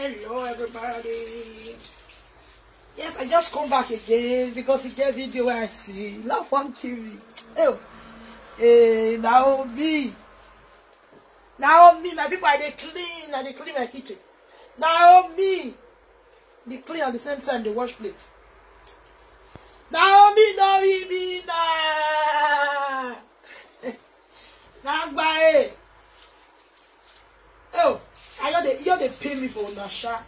Hello everybody. Yes, I just come back again because it get video where I see love one TV. Oh, hey, Naomi, my people they clean and they clean my kitchen. Naomi, they clean at the same time they wash plates. Naomi, na. Nagbae. Oh, you they pay me for Nasha.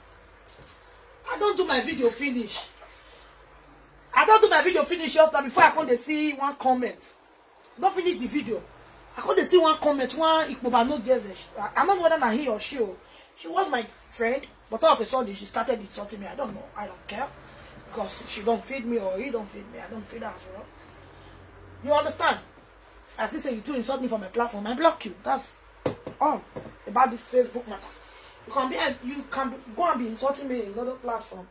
I don't do my video finish. Just now before I come to see one comment. Don't finish the video. I come to see one comment. One Ikpoba no guess. I don't know whether he or she. She was my friend, but all of a sudden she started insulting me. I don't know. I don't care because she don't feed me or he don't feed me. I don't feed her as well. You understand? As I say, you two insult me from my platform, I block you. That's all about this Facebook matter. You can go and be insulting me in another platform,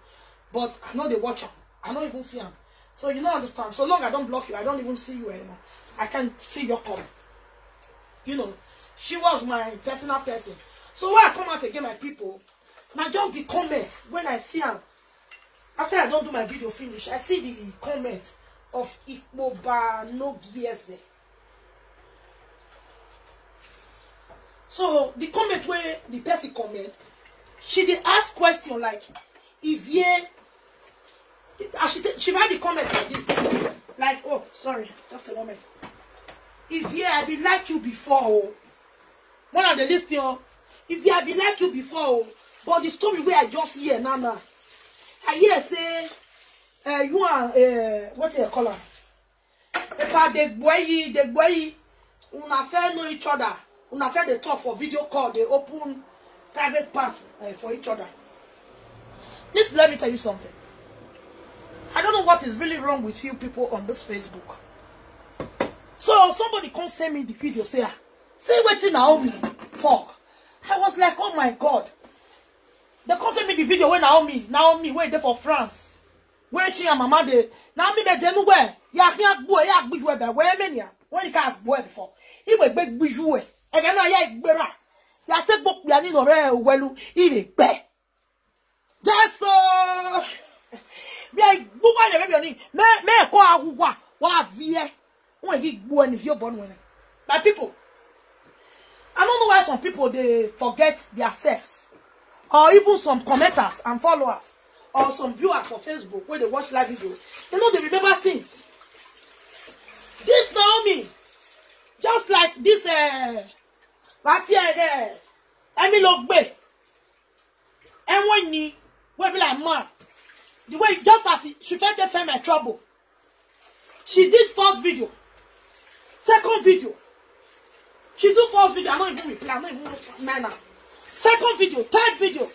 but I know they watch them. I don't even see them. So you don't understand. So long I don't block you, I don't even see you anymore. I can't see your comment. You know, she was my personal person. So when I come out again, my people, now just the comments when I see them. After I don't do my video finish, I see the comments of Ikpoba no Giese. So the comment where the person comment, she did ask question like, if she write the comment like this, like, oh sorry, just a moment. If I be like you before, one of the list here, if I be like you before, but the story where I just hear now, I hear say, you are what you call her? The boy, una fair know each other. When I felt they talk for video call, they open private path for each other. Please let me tell you something. I don't know what is really wrong with you people on this Facebook. So somebody come send me the video, say what in Naomi talk. I was like, oh my God. They come send me the video where Naomi wait there for France. Where she and Mama they Naomi be there nowhere. Ya bujwe be where many when you can't go before. He will beg bujwe. Again, I gbera. Ya se book ya ni ore welu ibe gbe. That's so. Me I buwa le be ni. Me ko awuwa wa vie. Won yi gbo ni fio born when. My people. I don't know why some people they forget themselves. Or even some commenters and followers or some viewers for Facebook where they watch live video. They know they remember things. This Naomi just like this right here there. Emi Logbe. And when you will be like man. The way just as she felt they felt my trouble. She did first video. Second video. She do first video. I'm not even reply. I'm not even manner. Second video. Third video.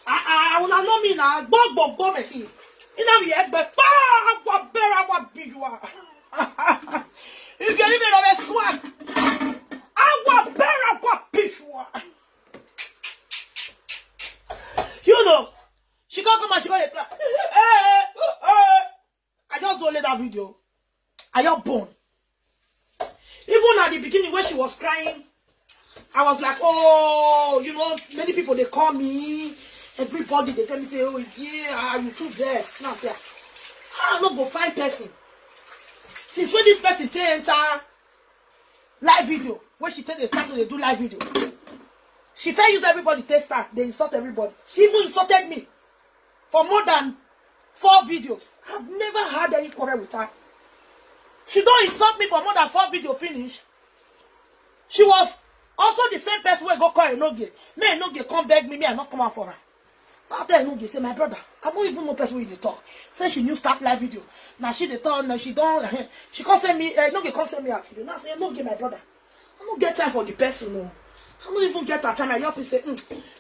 I will not know me now. Go me here. You know we have but what better what visual. If you're even of a swag. I want better what visual. You know, she can't come and she got I just don't let that video. I got born. Even at the beginning when she was crying, I was like, oh, you know, many people they call me. Everybody they tell me say, oh yeah, you too vexed. Now say, I'm not gonna find person. Since when this person enter live video, when she tell they start to do live video, she fair use everybody test start, they insult everybody. She even insulted me for more than 4 videos. I've never had any quarrel with her. She don't insult me for more than 4 videos finish. She was also the same person who go call Enoge. Me Enoge come beg me, I not come out for her. After Enoge say, my brother, I don't even know person who they talk. Say she knew start live video. Now she they talk, now she don't, she can't send me, Enoge can't send me a video. Now say, Enoge, my brother, I don't get time for the person, no. I don't even get her time. I often say,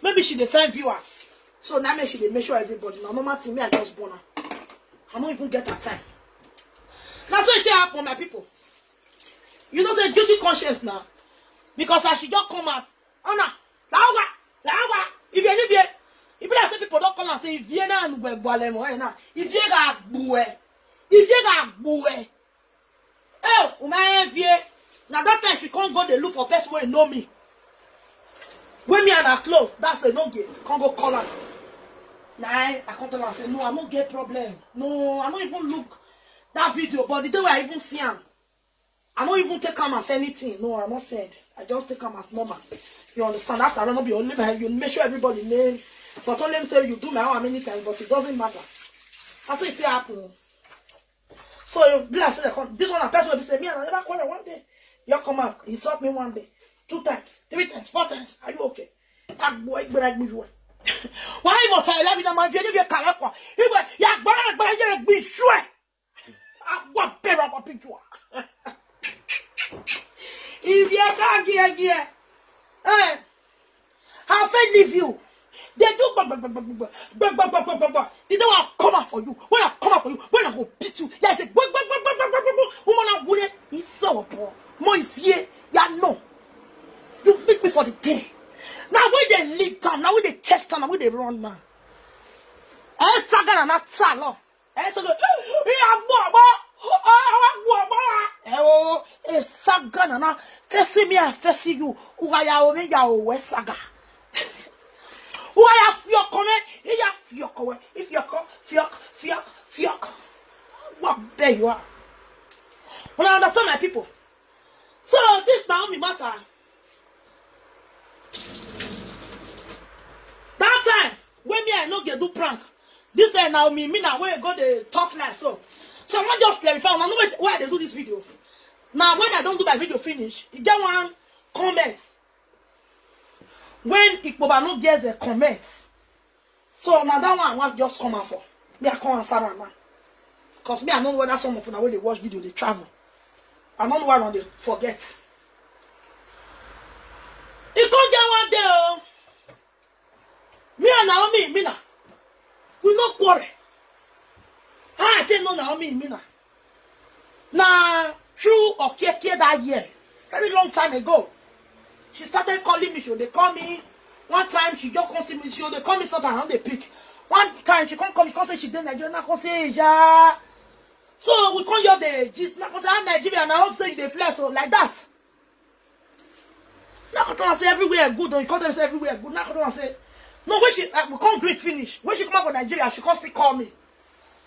maybe she defend viewers. So now she they make sure everybody. Now normal thing, me I just born her. I don't even get her time. That's what it happen, my people. You don't say guilty conscience now. Because as she just come out, oh no, lawa, if you need if you say people don't come and say, if you na nube boalemo, na, if you ga bue, oh, umaye now that time she can't go they look for person where know me. When me and her close, that's a no game. Can't go call her. Nah, I can't tell her. I say, no, I don't get problem. No, I don't even look that video. But the day I even see him, I don't even take him as anything. No, I'm not said. I just take him as normal. You understand? After I don't be only my, you make sure everybody name. But only say you do my own many times, but it doesn't matter. I say it happen. So I say this one a person will be say me and I never call her one day. You come out, insult me one day, 2 times, 3 times, 4 times. Are you okay? That boy brag me you. Why must I love you? My video you can't walk. He went, yeah, but you be sure. What better of a picture? If you can't get how can leave you? They do they don't want to come out for you. When I come out for you, when I go beat you, yeah, I say woman I wouldn't. It's so poor. More is here, yeah, no. You beat me for the game. Now when they lead town, now when they chest town, now when they run man. I saga na tsalo. I saga. Saga na face me I face you. Uya o me ya o we saga. Why have your comment? You have your comment. If you come, fiok. What there you are. When I understand my people. So this Naomi matter. That time when me I no get do prank. This Naomi me now when go the talk like so. So I want just clarify. I know why they do this video. Now when I don't do my video finish, you get one comment. When Ikpoba no gets a comment, so now that one I want just come out for. Me I come answer her now. Because me I don't know whether some of them when they watch video they travel. I don't know why they forget. It can't get one day. Oh. Me and Naomi, Mina, we no quarrel. I tell no Naomi, Mina. Now true or care that year, very long time ago. She started calling me. They call me. One time she just come see me. They call me something and they pick. One time she come. She come say she did Nigeria. Now come say yeah. So we come here the gist. Now come say I'm Nigerian. I hope say they flex so like that. Now come say everywhere good. You come say everywhere good. Now come say no. When she we come great finish. When she come out from Nigeria, she come still call me.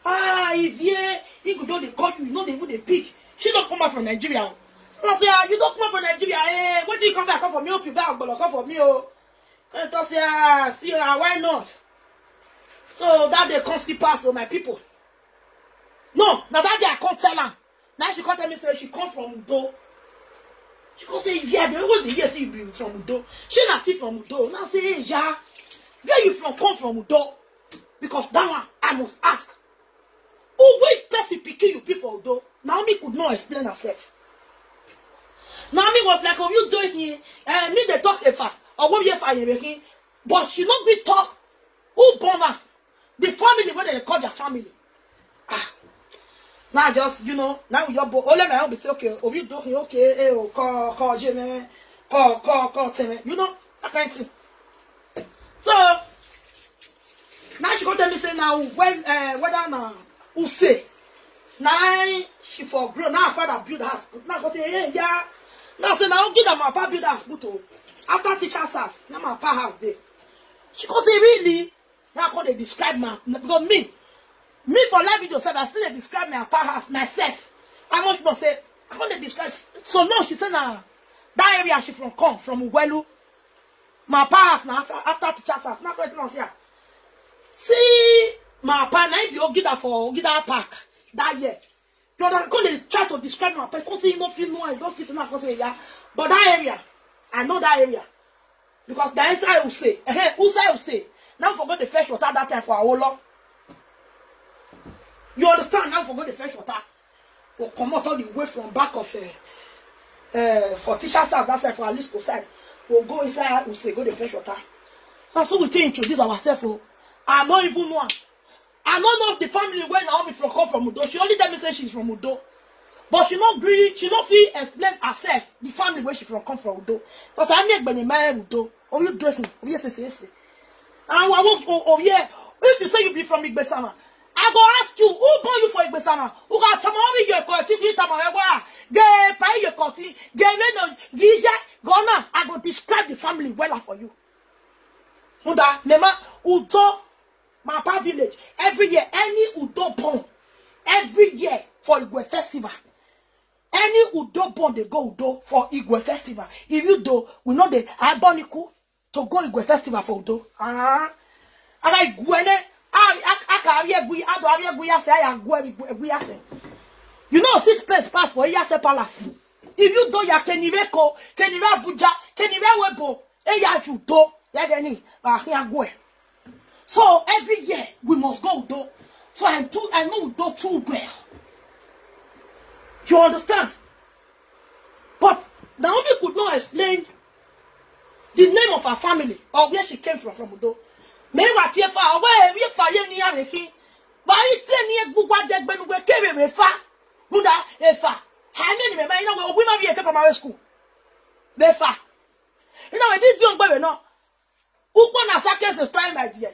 Ah, if yeah, he could do they call you. You know they would they pick. She don't come out from Nigeria. I say, you don't come from Nigeria, eh? When do you come back? Come for me, hope you back, but come for me, oh. And I say, see, why not? So that they can't still pass, oh, my people. No, now that day I can't tell her. Now she can't tell me, say, she come from Udo. She can't say, yeah, they always the years you be from Udo. She not still from Udo. Now say, hey, yeah, where you from? Come from Udo. Because that one, I must ask. Who which person picking you be for Udo? Naomi could not explain herself. Naomi was like, oh, you doing here? Me they talk if or what you fire but she not be talk who born her, the family where they call their family. Ah, now just you know now your boy only my own be say okay, oh you doing okay? Eh, oh call Jimmy, call Timmy, you know that kind of thing. So now she go tell me say now when whether now who say now she for grow now her father build house now go say hey yeah. Now say now give them my papa build house put after teacher's house now my papa house there. She go say really now how they describe my because me for live video said I still they describe my papa house myself. I much more say I can't describe so no she said now that area she from come from Uwelu. My papa house now after teacher's house now going to say see my papa now be give that for Ogida Park that year. You know, they try to describe my place. Because you don't feel no, I don't feel no. Say yeah, but that area, I know that area because the inside will say, will say. Now forgot the fresh water that time for our long. You understand? Now forgot the fresh water. Will come out all the way from back of for teacher's house. That's like for at least side. We'll go inside. We'll say go the fresh water. And so we introduce ourselves. I don't even know. I don't know if the family where Naomi from come from Udo. She only tell me say she's from Udo. But she not agree, she not feel explain herself the family where she from come from Udo. Because I make me my Udo. Oh you doing? Oh yes, yes. And I won't oh yeah. If you say you be from Igbesama, I go ask you, who born you for Igbesama? Who got Tamari your country, Tamawa, get pay your country, get no Gija, Gona. I go describe the family well for you. Huda, Nema, Udo. Mapa village. Every year, any Udo born. Every year for Igwe festival. Any Udo born, they go Udo for Igwe festival. If you do, we know the Iboniku to go Igwe festival for Udo. I like Gwene. You know, 6 place pass for Yase Palace. If you do ya Kenireko, Kenira Buja, Kenira Webo, Eya Judo, Yagani, Gwe. So every year we must go Udo. So I know Udo too well. You understand? But Naomi could not explain the name of her family or where she came from Udo. Me what ye fa away we fa ye ni areki. Ba ite ni egbugwa degbenu we kere we fa. Buda efa. Ha me ni me you know we ma be ke primary school. Me fa. You know we did you ogbe we no. Ugbo na sakes style my dear.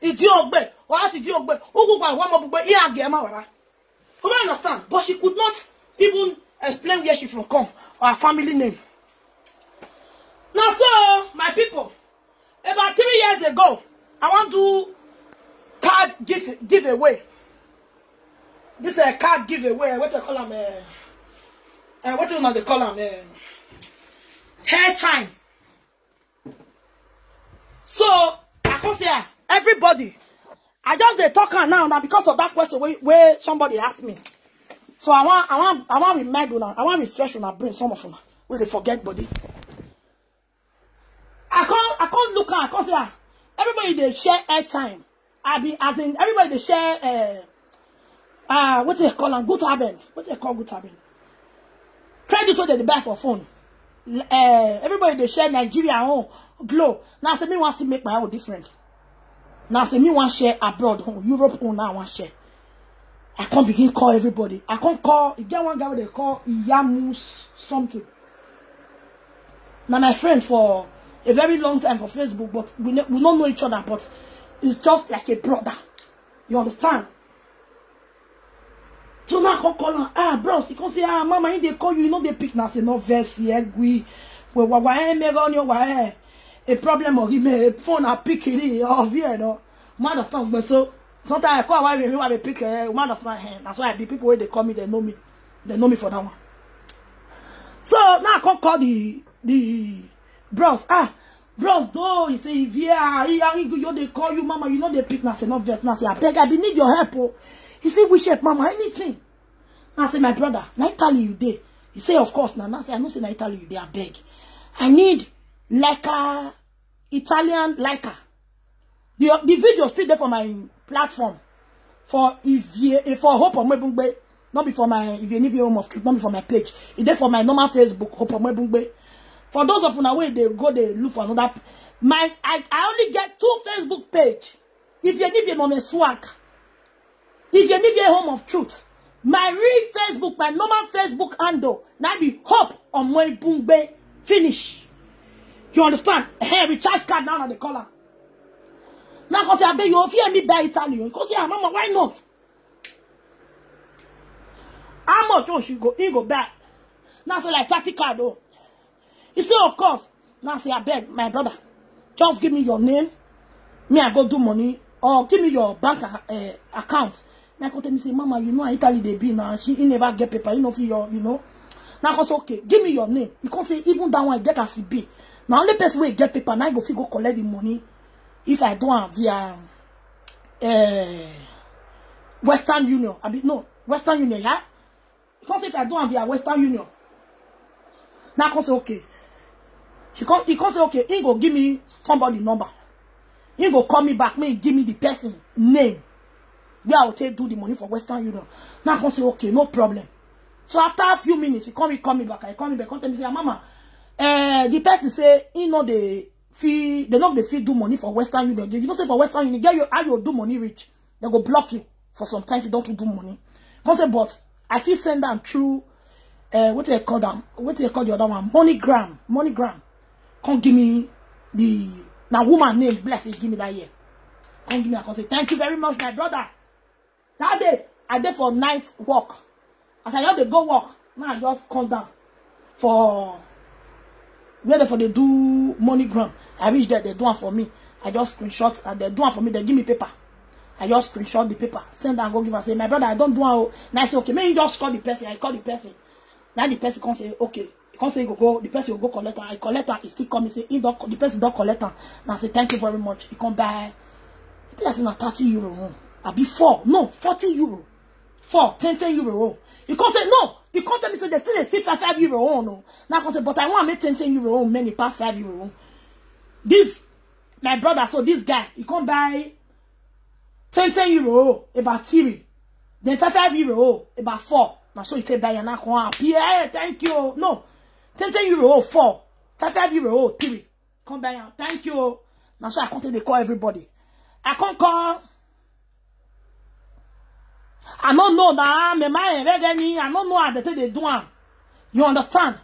Idi ogbe, o as idi ogbe. Ugugwa wa mo bugbe e age ma wara. You don't understand? But she could not even explain where she from come or her family name. Now so my people, about 3 years ago, I want to card giveaway. This is a card giveaway. What they call them? What do you know they call them? Hair time. So I can say everybody. I just they talk now because of that question where somebody asked me. So I want remind you now. I want refresh you now. Bring some of them where they forget body. I can't look at. I can't say everybody they share airtime. As in everybody they share what do they call them? Good habit. What do they call good habit? Credit to the buy for phone. Everybody they share Nigeria own Glow. Now say me wants to make my own different. Now say me want share abroad home Europe own now want share. I can't begin call everybody. I can't call. You get one guy they call Yamus something. Now my friend for a very long time for Facebook, but we don't know each other, but it's just like a brother. You understand? So now I can call him, bros, you can say, mama, they call you, you know they pick now, say no verse here, we a problem or give me a phone I pick it off here, no. Understand? But so sometimes I call why we have a pick understand. That's why the people where they call me, they know me for that one. So now I can call the bros. Bros, though, he say, yeah, they call you, mama, you know they pick now, say no verse, now say, I beg, I need your help, oh. He say, we shape, mama, anything. Now I say, my brother, na Italy you dey. He say, of course, now I say, I know say na Italy you dey, I beg. I need like a Italian liker. The video still there for my platform. For Hope Omwebungbe, not before my Home of Truth, not before my page. It's there for my normal Facebook, Hope Omwebungbe. For those of you now where they go, they look for another. I only get 2 Facebook page. If you need your swag. If you need your Home of Truth, my real Facebook, my normal Facebook handle, now be Hope Omwebungbe. Finish. You understand? Hey, recharge card now on the collar. Now, because I bet you fear me by Italian. Because mama, why not? How much? Oh, he go back. Now say like 30 card though. He say, of course. Now say, I beg, my brother, just give me your name. Me, I go do money. Or give me your bank account. Now, I tell me, say, mama, you know, Italy they be now. He never get paper. You know, for your, you know. Now, I say, okay, give me your name. You can say, even that one, I get as it be. Now, only person where get paper, now I go collect the money. If I don't have via Western Union. Western Union, yeah? You can say, if I don't have via Western Union. Now, I can say, okay. He can say, okay, he go give me somebody number. He go call me back, me give me the person name. Where I will take do the money for Western Union. Now I can say, okay, no problem. So after a few minutes, he call me back. I call me back, come tell me, say, mama, the person say, you know they know they fee do money for Western Union. You know say for Western Union, get you how you do money rich. They go block you for some time if you don't do money. Come say, but I feel send them through what do they call them? What do they call the other one? MoneyGram. Come give me the now woman name, bless it, give me that year. Come give me, I can say, thank you very much, my brother. That day, I did for night walk. As I just go walk, now I just come down for where for they do MoneyGram. I reach there, they do it for me. I just screenshot and they do it for me. They give me paper. I just screenshot the paper, send and go give and say, my brother, I don't do it. Now I say, okay, maybe you just call the person. I call the person. Now the person can say, okay. He can say, go. The person will go collect her. I collect her. He still come. He say, the person don't collect her. Now I say, thank you very much. He come buy. The person na 30 euro. I be 40 euro. 10 euro. He can say, no. He can't tell me, say, they still 5 euro. No. Now I can say, but I want to make 10 euro. Many pass 5 euro. This, my brother, so this guy, he can't buy 10 euro about 3. Then 5 euro about 4. Now so you take buy and I thank you. No. 10 euro 4. 5 euro 3. Come buy and thank you. Now so I can't they call everybody. I can't call. I don't know that me my I don't know how they do. You understand?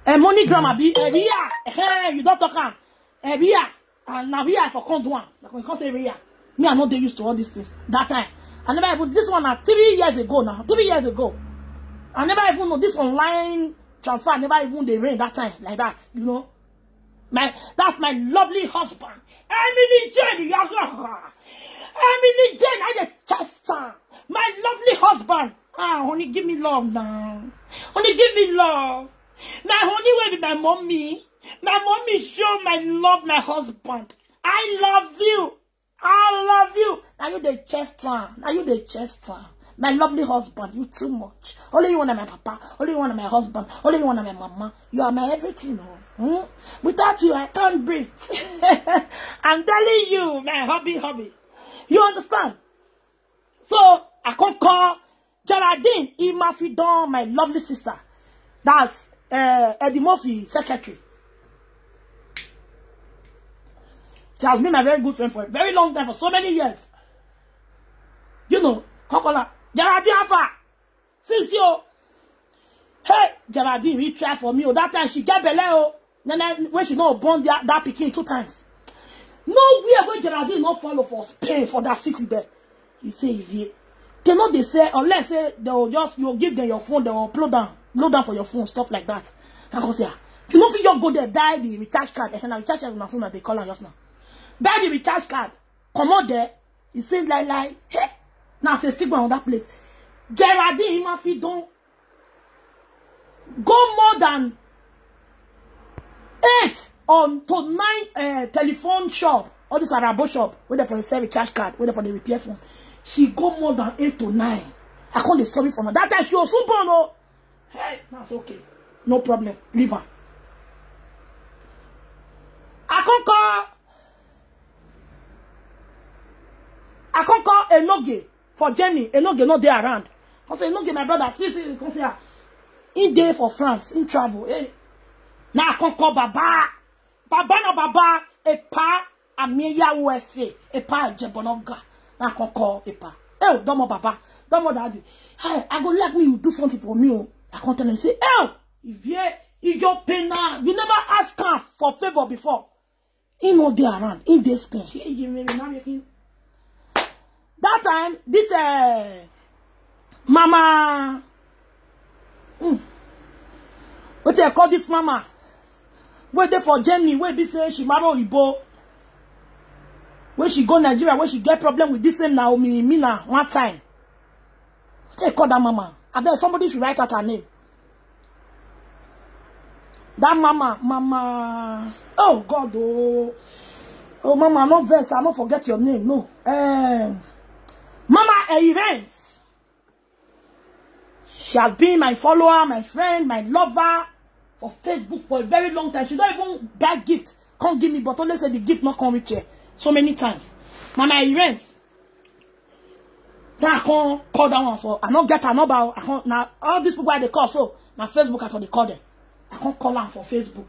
A MoneyGram be area. You don't talk area. And now we are for conduan. Like we can't say area. Me, I'm not they used to all these things. That time. I never even this one 3 years ago now. 3 years ago. I never even know this online transfer. I never even they rain that time like that. You know? That's my lovely husband. Emily Jane. Emily Jane, I the Chester. My lovely husband. Ah, honey, give me love now. Honey, give me love. My honey will be my mommy. My mommy show my love, my husband. I love you. I love you. Now you the Chester. Now you the Chester. My lovely husband. You too much. Only you want my papa. Only you want my husband. Only you want my mama. You are my everything. Oh. Without you, I can't breathe. I'm telling you, my hobby. You understand? So, I can call Geraldine Imafidon, my lovely sister. That's Eddie Murphy, secretary. She has been my very good friend for a very long time, for so many years. You know, Kokola, Geraldine Alpha, since you, hey, Geraldine, we try for me. That time she get belay, then when she not born that pikin 2 times. Nowhere where Geraldine not follow for Spain for that city there. He say, if they know they say, unless say they'll just you give them your phone, they'll load down for your phone, stuff like that. I go say, you know if you just go there, buy the recharge card, and recharge card na phone they call her just now. Buy the recharge card, come out there, he say like, hey, now say stick on that place. Geraldine Imafidon go more than 8 on to 9 telephone shop, all this Arabo shop, whether for the sell recharge card, whether for the repair phone. She go more than 8 to 9. I can't be sorry for her. That time she was so born. Oh, hey, that's okay. No problem. Leave her. I can't call Enoge for Jenny. Enoge not there around. I say Enoge, my brother. See, come say in day for France, in travel. Hey. Now I can't call Baba. Baba, a pa Amelia Wefe, a pa Jebonoga. Now I can't call a pa. Oh, don't Baba, don't daddy. Hey, I go let me you do something for me. Oh. I can't tell and say, oh, if you pay now, you never ask her for favor before. He no there around, in this Spain. That time, this mama, what I call this mama? Wait there for Germany, where this say she marry Ibo. Where she go Nigeria, where she get problem with this same Naomi Mina one time. What I call that mama? I bet somebody should write out her name. That mama. Oh God, oh mama, I'm not vex, I don't forget your name. No. Mama Evans. She has been my follower, my friend, my lover for Facebook for a very long time. She don't even buy gift. Can't give me, but only say the gift not come with her. So many times. Mama Evans. Now I can't call that one for. I don't get her number. I can't, now all these people they call, so now Facebook I for the call them. I can't call her for Facebook.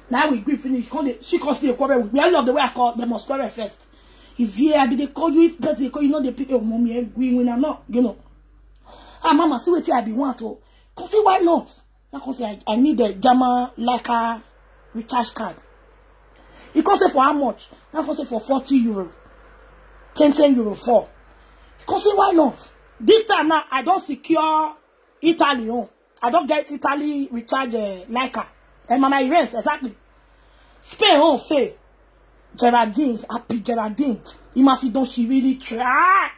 Now we agree finish. She calls me a quarrel with me. I love the way I call them must quarrel first. If I be they call you, if they call you, know they pick your mommy agree when I'm not, you know. Ah, mama, see what I be want to. Come say why not? I can say I need a Jama Laka recharge card. You can say for how much? I can say for 40 euro. 10 euro for. You can say why not? This time now I don't secure Italy. I don't get Italy recharge Laka. And Mama Irene, exactly. Spain on fait. Geraldine, happy Geraldine. Il m'a fait donc she really try.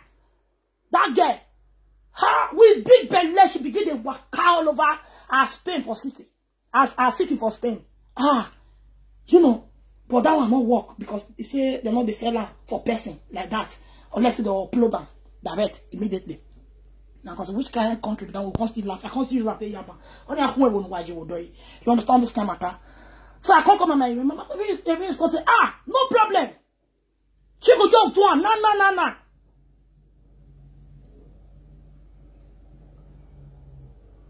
That girl. Ha, with big belly, she begin to walk all over our Spain for city. As our city for Spain. Ah, you know, but that one won't work because they say they're not the seller for person like that. Unless they upload them direct immediately. Now, because which kind of country that will constantly laugh? I can't see you laugh. You understand this kind of matter? So I can't come and remember. Everyone's going to say, ah, no problem. She could just do it. Nah.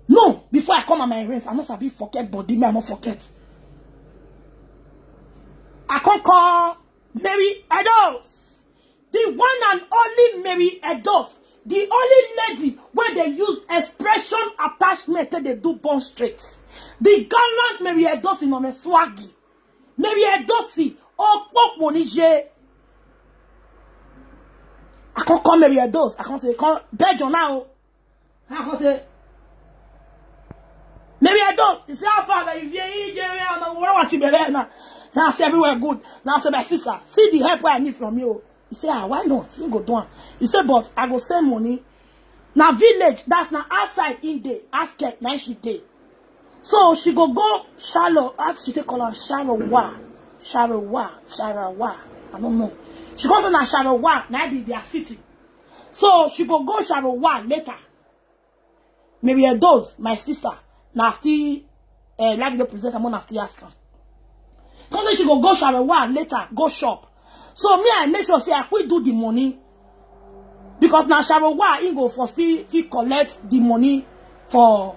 No, before I come at my rents, I must have been forget, but I not forget. I can't call Mary Edos. The one and only Mary Edos. The only lady where they use expression attachment till they do born straight. The gallant Mary Edos in on a swaggy. Mary Edosi. Oh, I can't call Mary Edos. I can't say, Belgium now. I can't say, Mary Edos. You see how far that if you now. Now I say everywhere good. Now I say my sister, see the help I need from you. He say, ah, why not? You go down. He say, but I go send money. Now village, that's not outside in day. Ask her, now she day. So she go shallow. Ask she take call her Sharawa. I don't know. She goes on Sharawa, now be their city. So she go Sharawa later. Maybe a does, my sister. Now still like the present, I'm gonna still ask her. Because she go Sharawa later, go shop. So me, I make sure say I quit do the money. Because now Sharawa, he go for still collect the money for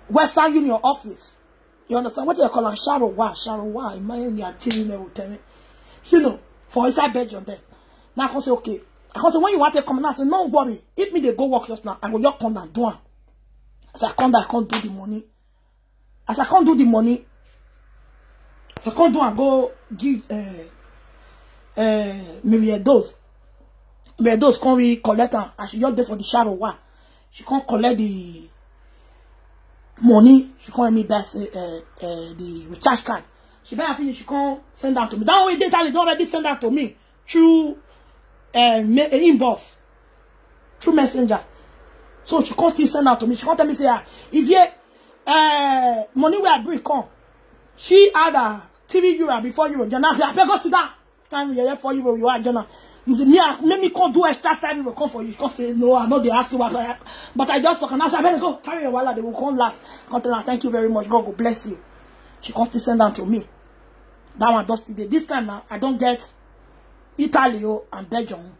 Western Union office. You understand what they call it? Sharawa, in my own you know, for inside Belgium there. Now I can say, okay. I can say, when you want to come now, I say, no worry. If me they go work just now, I go just come and do it. As I come down, I can't do the money. As I can't do the money, as I can't do and go give Mary Edos. Mary Edos can't really collect her. And she just there for the Sharawa. She can't collect the money. She can't me buy the recharge card. She better finish. She can't send that to me. That way they don't already send that to me through inbox, through messenger. So she can't still send that to me. She can't tell me say, if you money where I bring come, she had a €3 before €. Jana, I better go sit down. Time you €4 you are Jana. You make me come do extra €5 come for you. You can't say no. I know they ask you what I have, but I just talk and I say I better go carry your wallet. They will come last. I can't tell her thank you very much. God will bless you. She can't still send that to me. That one does today. This time now I don't get Italy and Belgium.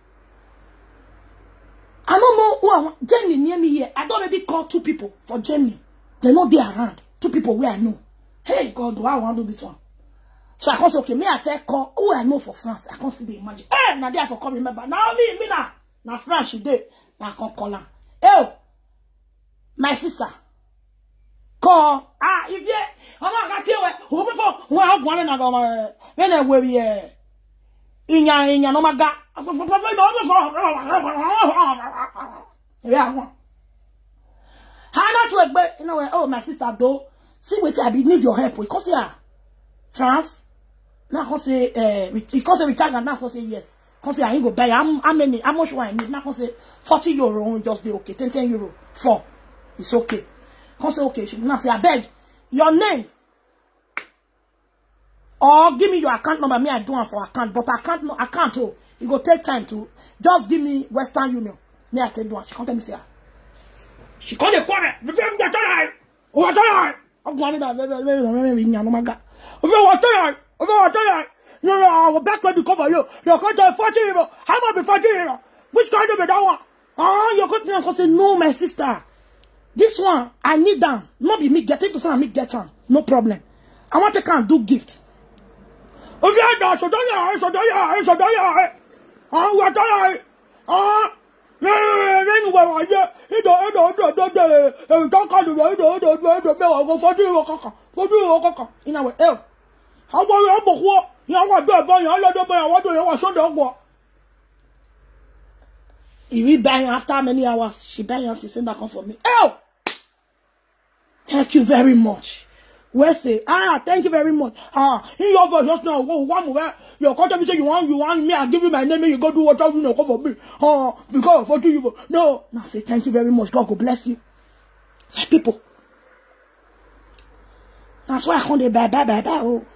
I don't know who I want. Germany near me here. I already called 2 people for Germany. They're not there around. 2 people where I know. Hey God, do I want to do this one? So I can't say, okay, me I say call who I know for France. I can't see the imagine. Hey, now there for call remember. Now me now France she did. Now I can't call her. Hey, my sister. Call. Ah, if you I'm not gonna who before who I want to go when I will be Inya no maga. Yeah. How not to but you know oh my sister though. See what I be need your help because yeah. France. Now can say because we charge and now can say yes. Can say I ain't go buy how much I need. Now can say €40 just dey okay. 10 €. 4. It's okay. Can say okay. She now say I beg your name. Or give me your account number. Me I do it for account, but I can't. Oh, it go take time to just give me Western Union. Me I tell you, she can't tell me say. She can't the quarter. I'm going to no, back when you cover you. You're going to €40. How much be €40? Which kind of that one? Oh, you're going to say no, my sister. This one I need them. Not be me get it to say me get them. No problem. I want to can do gift. If you don't, so don't you? Oh, what are you? Oh, anyway, in our way, how about you? You want to buy what if we buy after many hours, she buy and she send that come for me. Oh, thank you very much. Where say, thank you very much. In your voice just now, one more. Your contribution you want me, I give you my name, and you go do what you know for me. Because for you. No. Now say thank you very much. God go bless you. My people. That's why I can't buy. Oh.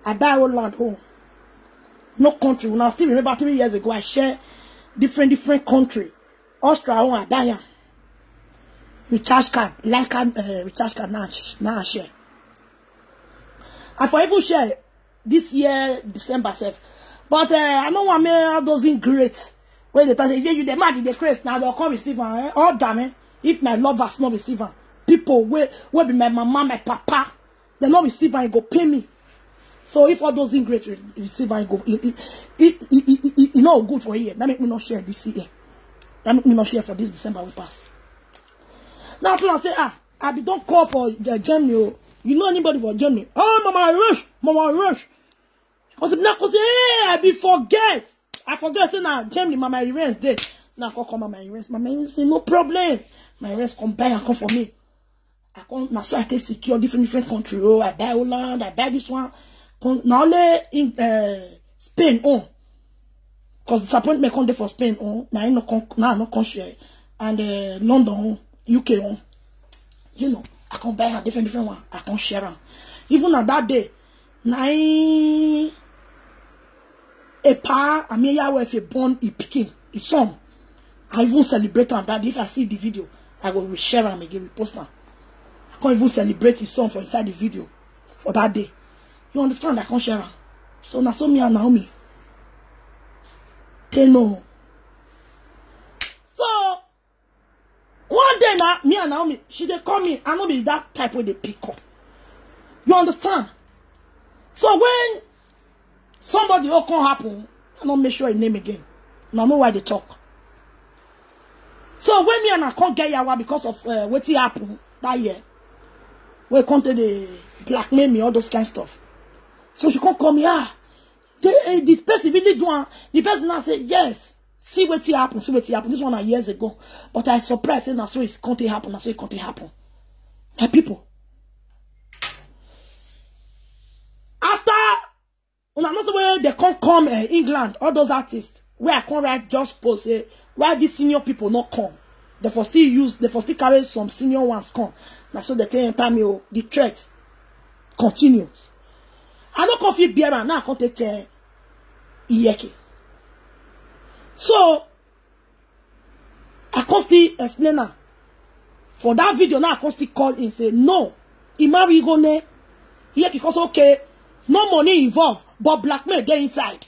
I buy all land. Oh. No country. When I still remember 3 years ago, I share different country. Australia, I buy. Recharge card, recharge card now I share. I for even share this year December self. But I don't want me all those great. When they say you the mad, you the crazy, now they'll come receive her. All damn if my lovers not receive her. People will be my mama, my papa, they not receive her and go pay me. So if all those great receive her and go it not good for here. That make me not share this year. That make me not share for this December we pass. Now people say, I be don't call for Germany. You know anybody for Germany? Oh, Mama, I rush. Because say, hey, I be forget. I forget say now Germany, Mama Irene there. Now I call Mama Irene. Mama Irene say no problem. My Irene come buy and come for me. I come now so I take secure different country. Oh, I buy Holland, I buy this one. Now only in Spain because disappointment come there for Spain Now I no come share and London UK you know, I can buy a different one. I can share them. Even at that day, a pa, I mean, if a born a picking, a son. I even celebrate on that. If I see the video, I will reshare them again, repost them. I can't even celebrate his son for inside the video for that day. You understand? I can't share them. So now, so me and Naomi, they know. So. One day now, me and Naomi, she dey call me. I know be that type where they pick up. You understand? So when somebody will come happen, I don't make sure his name again. And I know why they talk. So when me and I can't get yawa because of what happened that year, we come to the blackmail me, all those kind of stuff. So she can't call me, the person really do. The person now say, yes. See what happened, This one years ago. But I surprised saying that's why it can't happen, that's why it can't happen. My people. After when I'm not where they can't come England, all those artists, where I can't write just post say why these senior people not come. They for still carry some senior ones come. Now so they tell time the threat continues. I don't coffee beer and now I can't take Iyeke. So, I can still explain her. For that video, now I can still call in say, no, Imari Igone, here because okay, no money involved, but blackmail there inside.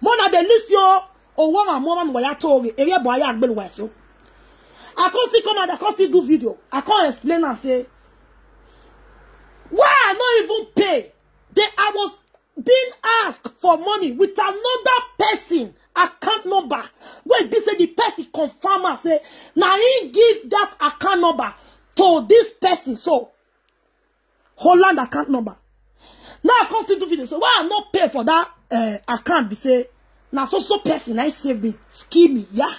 More than the list yo, or one and more than told area boy so. I can still come and I can still do video. I can explain and say, why I not even pay? I was being asked for money with another person. Account number. When this say the person confirm and say, now he give that account number to this person. So, Holland account number. Now I come to do video. So why I not pay for that account? They say, now so person I save me, scheme me. Yeah,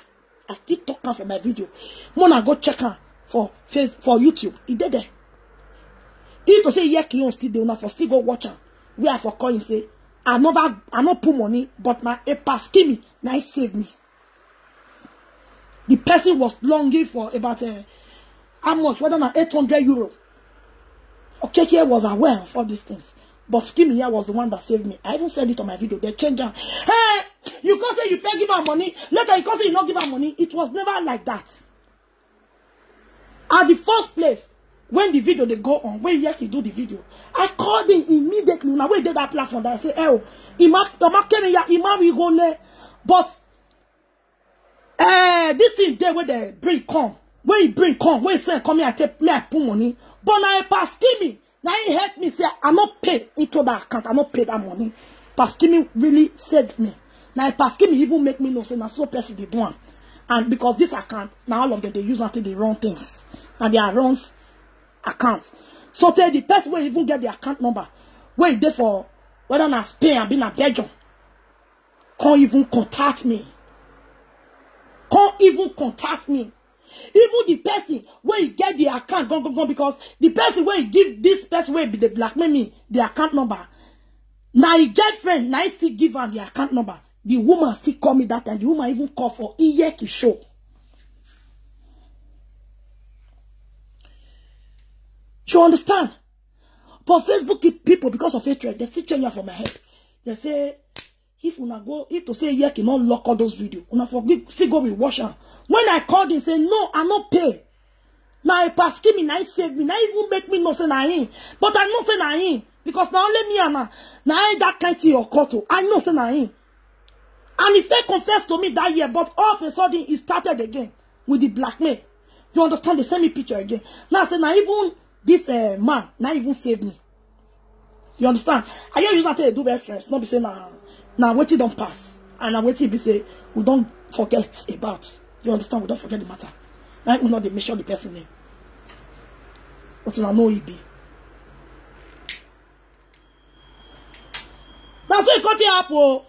I still talk for my video. When I go check her for YouTube, he did there. He to say yeah, you still do not for still go watch her. Where I for call and say. I not put money, but my pass me, now it saved me. The person was longing for about how much? Whether not 800 euro. Okay, was aware of all these things, but Skimmy here was the one that saved me. I even said it on my video. They changed her. Hey, you can't say you fair give her money. Later you can't say you not give her money. It was never like that. At the first place. When the video they go on, when Iyeke do the video, I called him immediately. Now when did that platform, I say, oh, Imari Igone, but this thing there where they bring come, where he bring come, where he say come here, I take me I put money, but now Paskimi, now he help me say I not pay into that account, I not pay that money. Paskimi really saved me. Now Paskimi even make me know say now so person they do one, and because this account now all of them they use until they run things, and they are runs. Account. So tell the person where even get the account number. Where they for whether not Spain and being a Belgium. Can't even contact me. Can't even contact me. Even the person where you get the account, gone, because the person where you give this person where be the blackmail me, the account number. Now he girlfriend, now he still give her the account number. The woman still call me that time. The woman even call for Iyeki show. You understand? But Facebook people, because of hatred, they still change for my head. They say, if to say Iyeki not lock all those videos, una forget still go with wash am. When I called him, say no, I not pay. Now he pass me, now he save me, now he even make me know say na him. But I know say na him. Because now only me and now that kind of your quarter. I know say na him. And if they confess to me that year, but all of a sudden it started again with the blackmail. You understand? They send me picture again. Now say now even this man, now even saved me. You understand? I just use that to do reference, not be say now wait till don't pass. And now wait till be say we don't forget about. You understand? We don't forget the matter. Now we not they measure the person name. But we know it be. That's why you cut it up. Oh.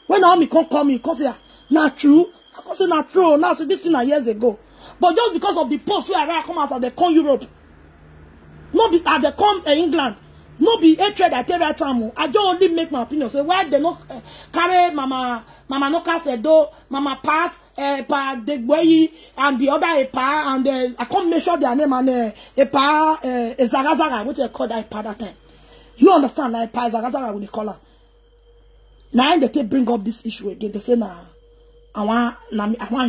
When Naomi can't call me, because say not true. I can say not true. Now say this thing years ago. But just because of the post where I come out as they come Europe, not be as they come England, not be hatred I tell right time. I just only make my opinion. Say why they not carry Mama Noka Sedo, Mama Pat, Pa Degboyi, and the other Pa, and I can't measure their name and Pa Zagazaga, what they call that Pa that time. You understand? Like Pa Zagazaga with the color. Now they bring up this issue again. They say I want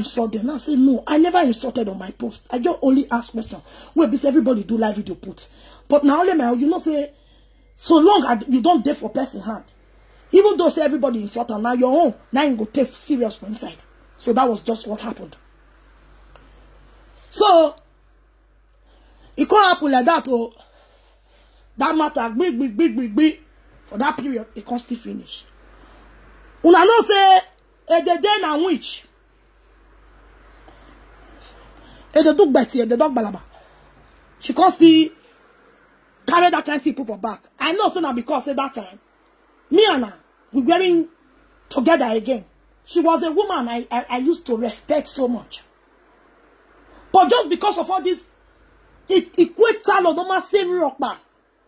insult them. Now I say no, I never insulted on my post. I just only ask questions. Well, because everybody do live video put. But now only my, you know say, so long you don't dare for person hand. Even though say everybody insult and now your own, now you go take serious for inside. So that was just what happened. So it can't happen like that. Oh, that matter big for that period. It can't still finish. Una know say the day na witch. The dog Betty, the dog Balaba. She can't still carry that kind of people for back. I know so now because at that time, me and her, we were together again. She was a woman I used to respect so much. But just because of all this, it quit chalo no ma save rock back.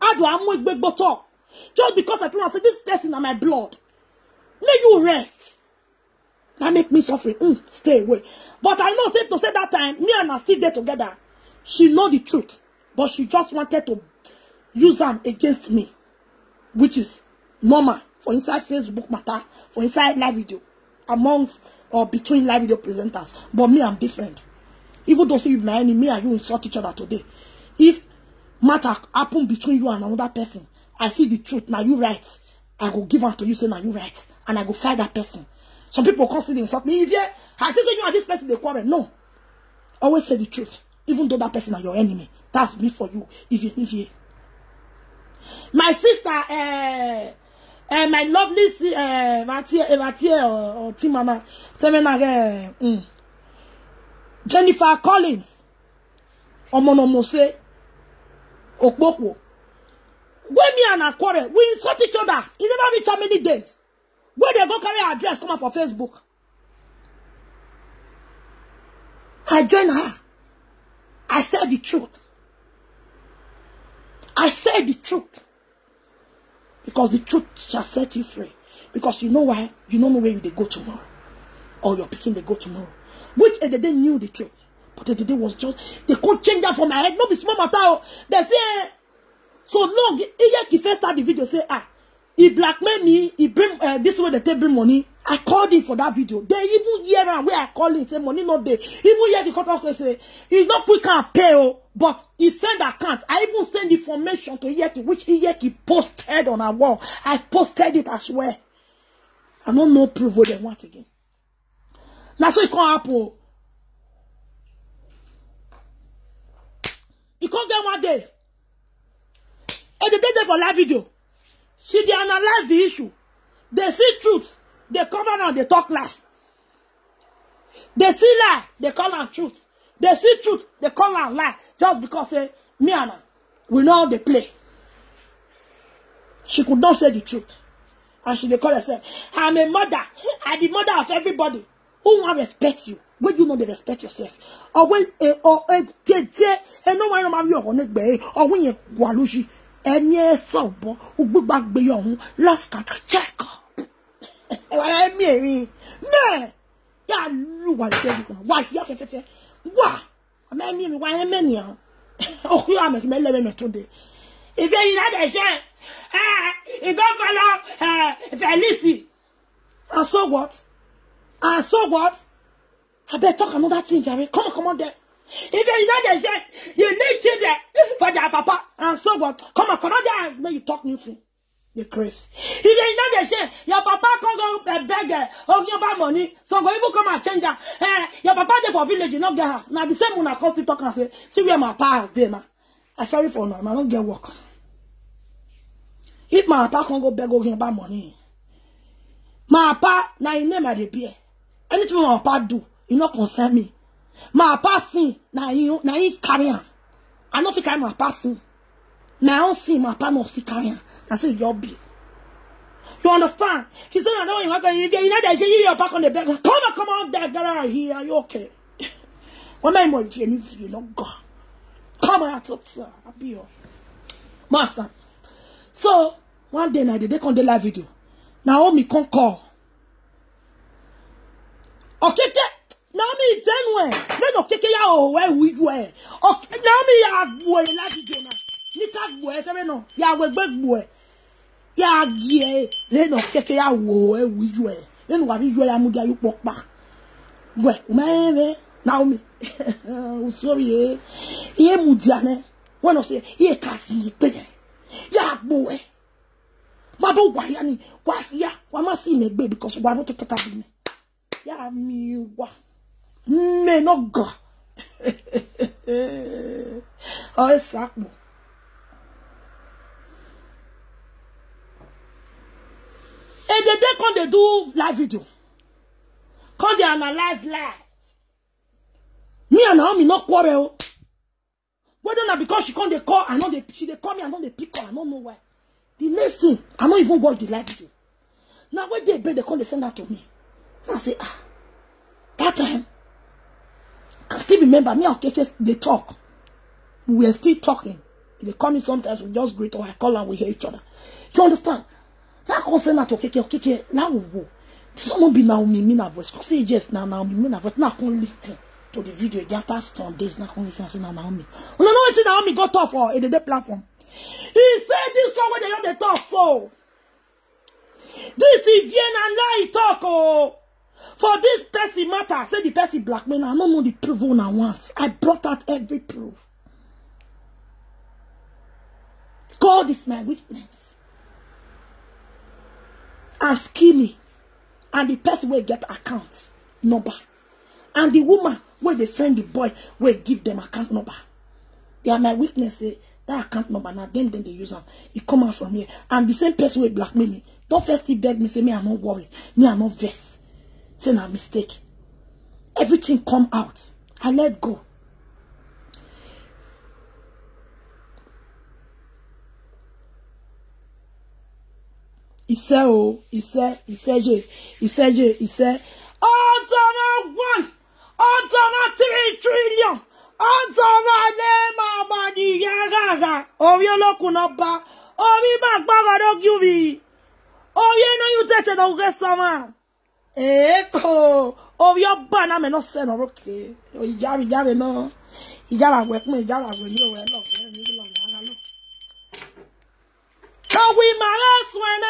I do am big bottle. Just because I told her, this person is my blood. May you rest. That make me suffering. Stay away. But I know safe to say that time, me and her still there together. She know the truth. But she just wanted to use them against me. Which is normal. For inside Facebook matter. For inside live video. Amongst or between live video presenters. But me, I'm different. Even though say you my enemy, me and you insult each other today. If matter happen between you and another person, I see the truth. Now you right. I go give her to you, say now you right. And I go fight that person. Some people constantly insult me. If I just say you and this person they quarrel. No. Always say the truth. Even though that person is your enemy. That's me for you. If you. My sister, my lovely Matia or Timana, Jennifer Collins, Omonomose, Okboko. When me and her quarrel, we insult each other. It never reach how many days. Where they go carry her address, come up for Facebook. I join her. I said the truth. I said the truth. Because the truth shall set you free. Because you know why? You don't know where they go tomorrow. Or your picking they go tomorrow. Which they knew the truth. But the day was just, they couldn't change that from my head. Not be small matter. They say, so long, he first start the video, say, he blackmailed me, he bring, this way they take bring money. I called him for that video. They even hear where I call him, say money not there. Even hear the contract say, he's not quick and pay, but he send account. I even send information to Iyeki, which Iyeki posted on our wall. I posted it as well. I don't know proof what they want again. Now so it can't happen. He can't get one day. And they did there for live video. She they analyze the issue. They see truth. They cover and they talk lie. They see lie. They call on truth. They see truth. They call on lie. Just because me and her, we know how they play. She could not say the truth. And she they call herself, I'm a mother. I'm the mother of everybody. Who want to respect you? when you know they respect yourself, or when no one of you on it, or when you gualushi, and yes, so bon, who go back beyond last cut, check up. I mean, no, yeah, you want to say, why, yes, what? I mean, why a many? Oh, you are making me 11 today. If you're not a share, you don't follow Felicity. And so what? And so what? I better talk another thing, Jerry. Come on there. If you're not a share, you need children for their papa. And so what? Come on there. When you talk new thing. The Chris. If you're not a share, your papa can't go beg or you buy money. So when you come and change that, your papa there for village, you not get house. Now the same one I come to talk and say, see where my papa is there now. I'm sorry for now, I don't get work. If my papa can't go beg or buy money, my papa now in name of the beer. Anything my papa do, you not concern me. My papa sing now you carry on. I don't think I'm my papa sing. Now I don't see my papa not still carry on. I say your be. You understand? She said I don't want you know that you're back on the bed. Come on, there, get out here. Are you okay? When my mom you know go. Come on, sir. I'll be your master. So one day now they come the live video. Naomi can't call. Okay, Naomi then when okay ya where we were. Okay, Naomi ya boy live video now. Nika boy say no. Ya we big boy. Ya gie. Then okay ya where we were. Then wa video ya mudia you pok back. Boy, me Naomi. Sorry. Ye mudia ne. When I say ye kasi pe. Ya boy. Mabo wa ya ni wa ya wa ma si me gbe because wa to take abi me. Ya mi wa. Me no go. Oh exactly. And they come they do live video. Come they analyze lives. Me and Naomi no quarrel. Whether not because she come they call, I know she they call me, I know they pick call, I don't know why. The next thing, I don't even watch the live video. Now when they come, they send that to me. Now I say, that time, I still remember me and Keke, they talk. We are still talking. They call me sometimes, we just greet or I call and we hear each other. You understand? Now I can send that to Keke, now we go. Someone be Naomi, me na voice. Because say yes, now Naomi, me na voice. Now I can listen to the video again after some days. Now I can listen and say now Naomi. You know what Naomi got off for the platform? He said this song when they don't talk so. This is Vienna lie talk oh. For this person matter, say the person black man, I don't know the proof one I want. I brought out every proof. God is my witness. Ask me. And the person will get account number. And the woman where they friend the boy will give them account number. They are my witnesses. That account number now, then they use them. It come out from here. And the same person will blackmail me. Don't first beg me, say me, I'm not worried. Me, I'm not vexed. Say no mistake. Everything come out. I let go. He said, oh, he said, oh, 3 trillion. Money, yaga. Oh, you look on ba. Oh, we back don't give me. Oh, you know you take it out get some. Echo. Oh, your banner may not send okay. Oh, you no. You gotta work me, you gotta when you were long. Oh, we malas when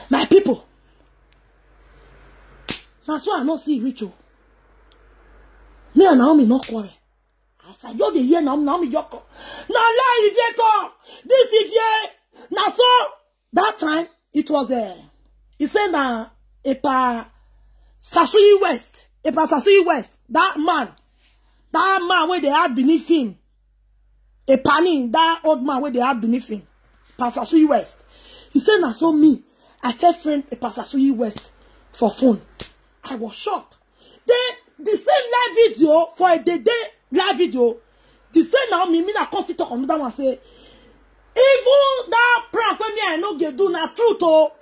my people, that's why I not see Rachel. Me and Naomi not quarrel. I said, you're the year Naomi Yoko. Now, lie, Vieto. This is here. Now, so that time it was he said, Epa Sasuyi West, that man where they had beneath him, that old man where they had beneath him, Sasuyi West. He said, "I saw me. I first friend Epa Sasuyi West for phone. I was shocked. Then the same live video for the day live video, The same now me na come talk on that one say even that prank when me I no get do na truth oh.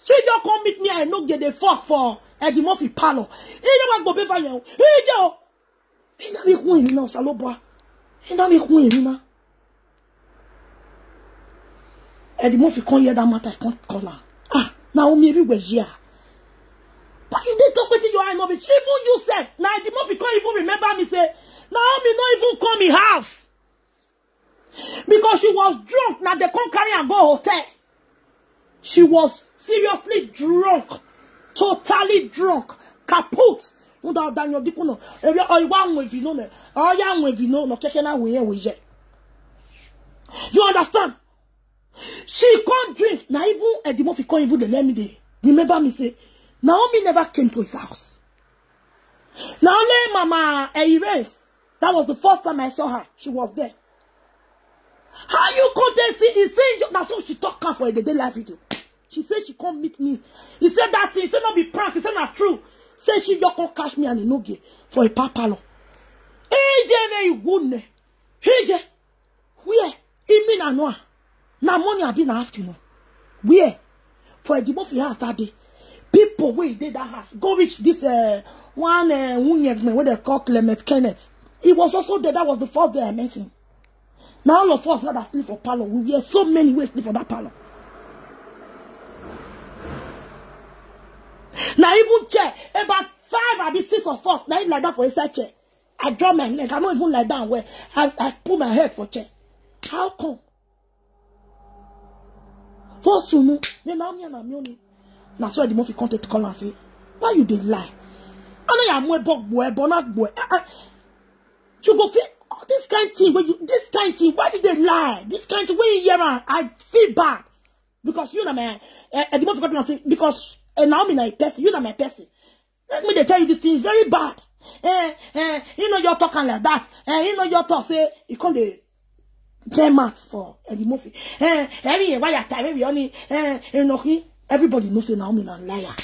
She just come meet me I no get the fuck for Eddie Murphy palo. He never go better you. He just he na make one now saloboa. He na make one now. Eddie Murphy come hear that matter I can't call her. Ah, now me everywhere here. But you did talk with you I know but even you said now Eddie Murphy can't even remember me say Naomi not even come in house. Because she was drunk. Now they come carry and go hotel. She was seriously drunk. Totally drunk. Kaput. You understand? She can't drink. Now even Eddie Murphy can't even let me there. Remember me say, Naomi never came to his house. Now only Mama Erase. That was the first time I saw her. She was there. How you couldn't see? He said that's what she talked for the day live video. She said she can't meet me. He said that thing. He said not be prank. He said not true. Say she just can't catch me and no get for a papalo. AJ me wouldn't. AJ, where? He mean I know. Now money have been afternoon. Where? For a demo for house that day. People where did that house go reach this one Wunyegman where they call Clement Kenneth. He was also there. That was the first day I met him. Now all of us that sleep for parlor. We have so many ways sleep for that parlor. Now even chair about 5 or 6 of us. Now like that for a side chair. I drop my leg. I don't even lie down where I put my head for chair. How come? For soon, then now me and Amioni. That's why the Murphy contact to call and say, why you did lie? I know you're more boy, bonnet boy. You go feel this kind of thing when you this kind of thing. Why did they lie? This kind of thing when you hear I feel bad because you know man. The Murphy got to say because now me na person. You know my person. Let me tell you this thing is very bad. You know you're talking like that. You know you're talking say you can't get mad for Eddie Murphy. Every why you time only you know everybody knows now me na liar.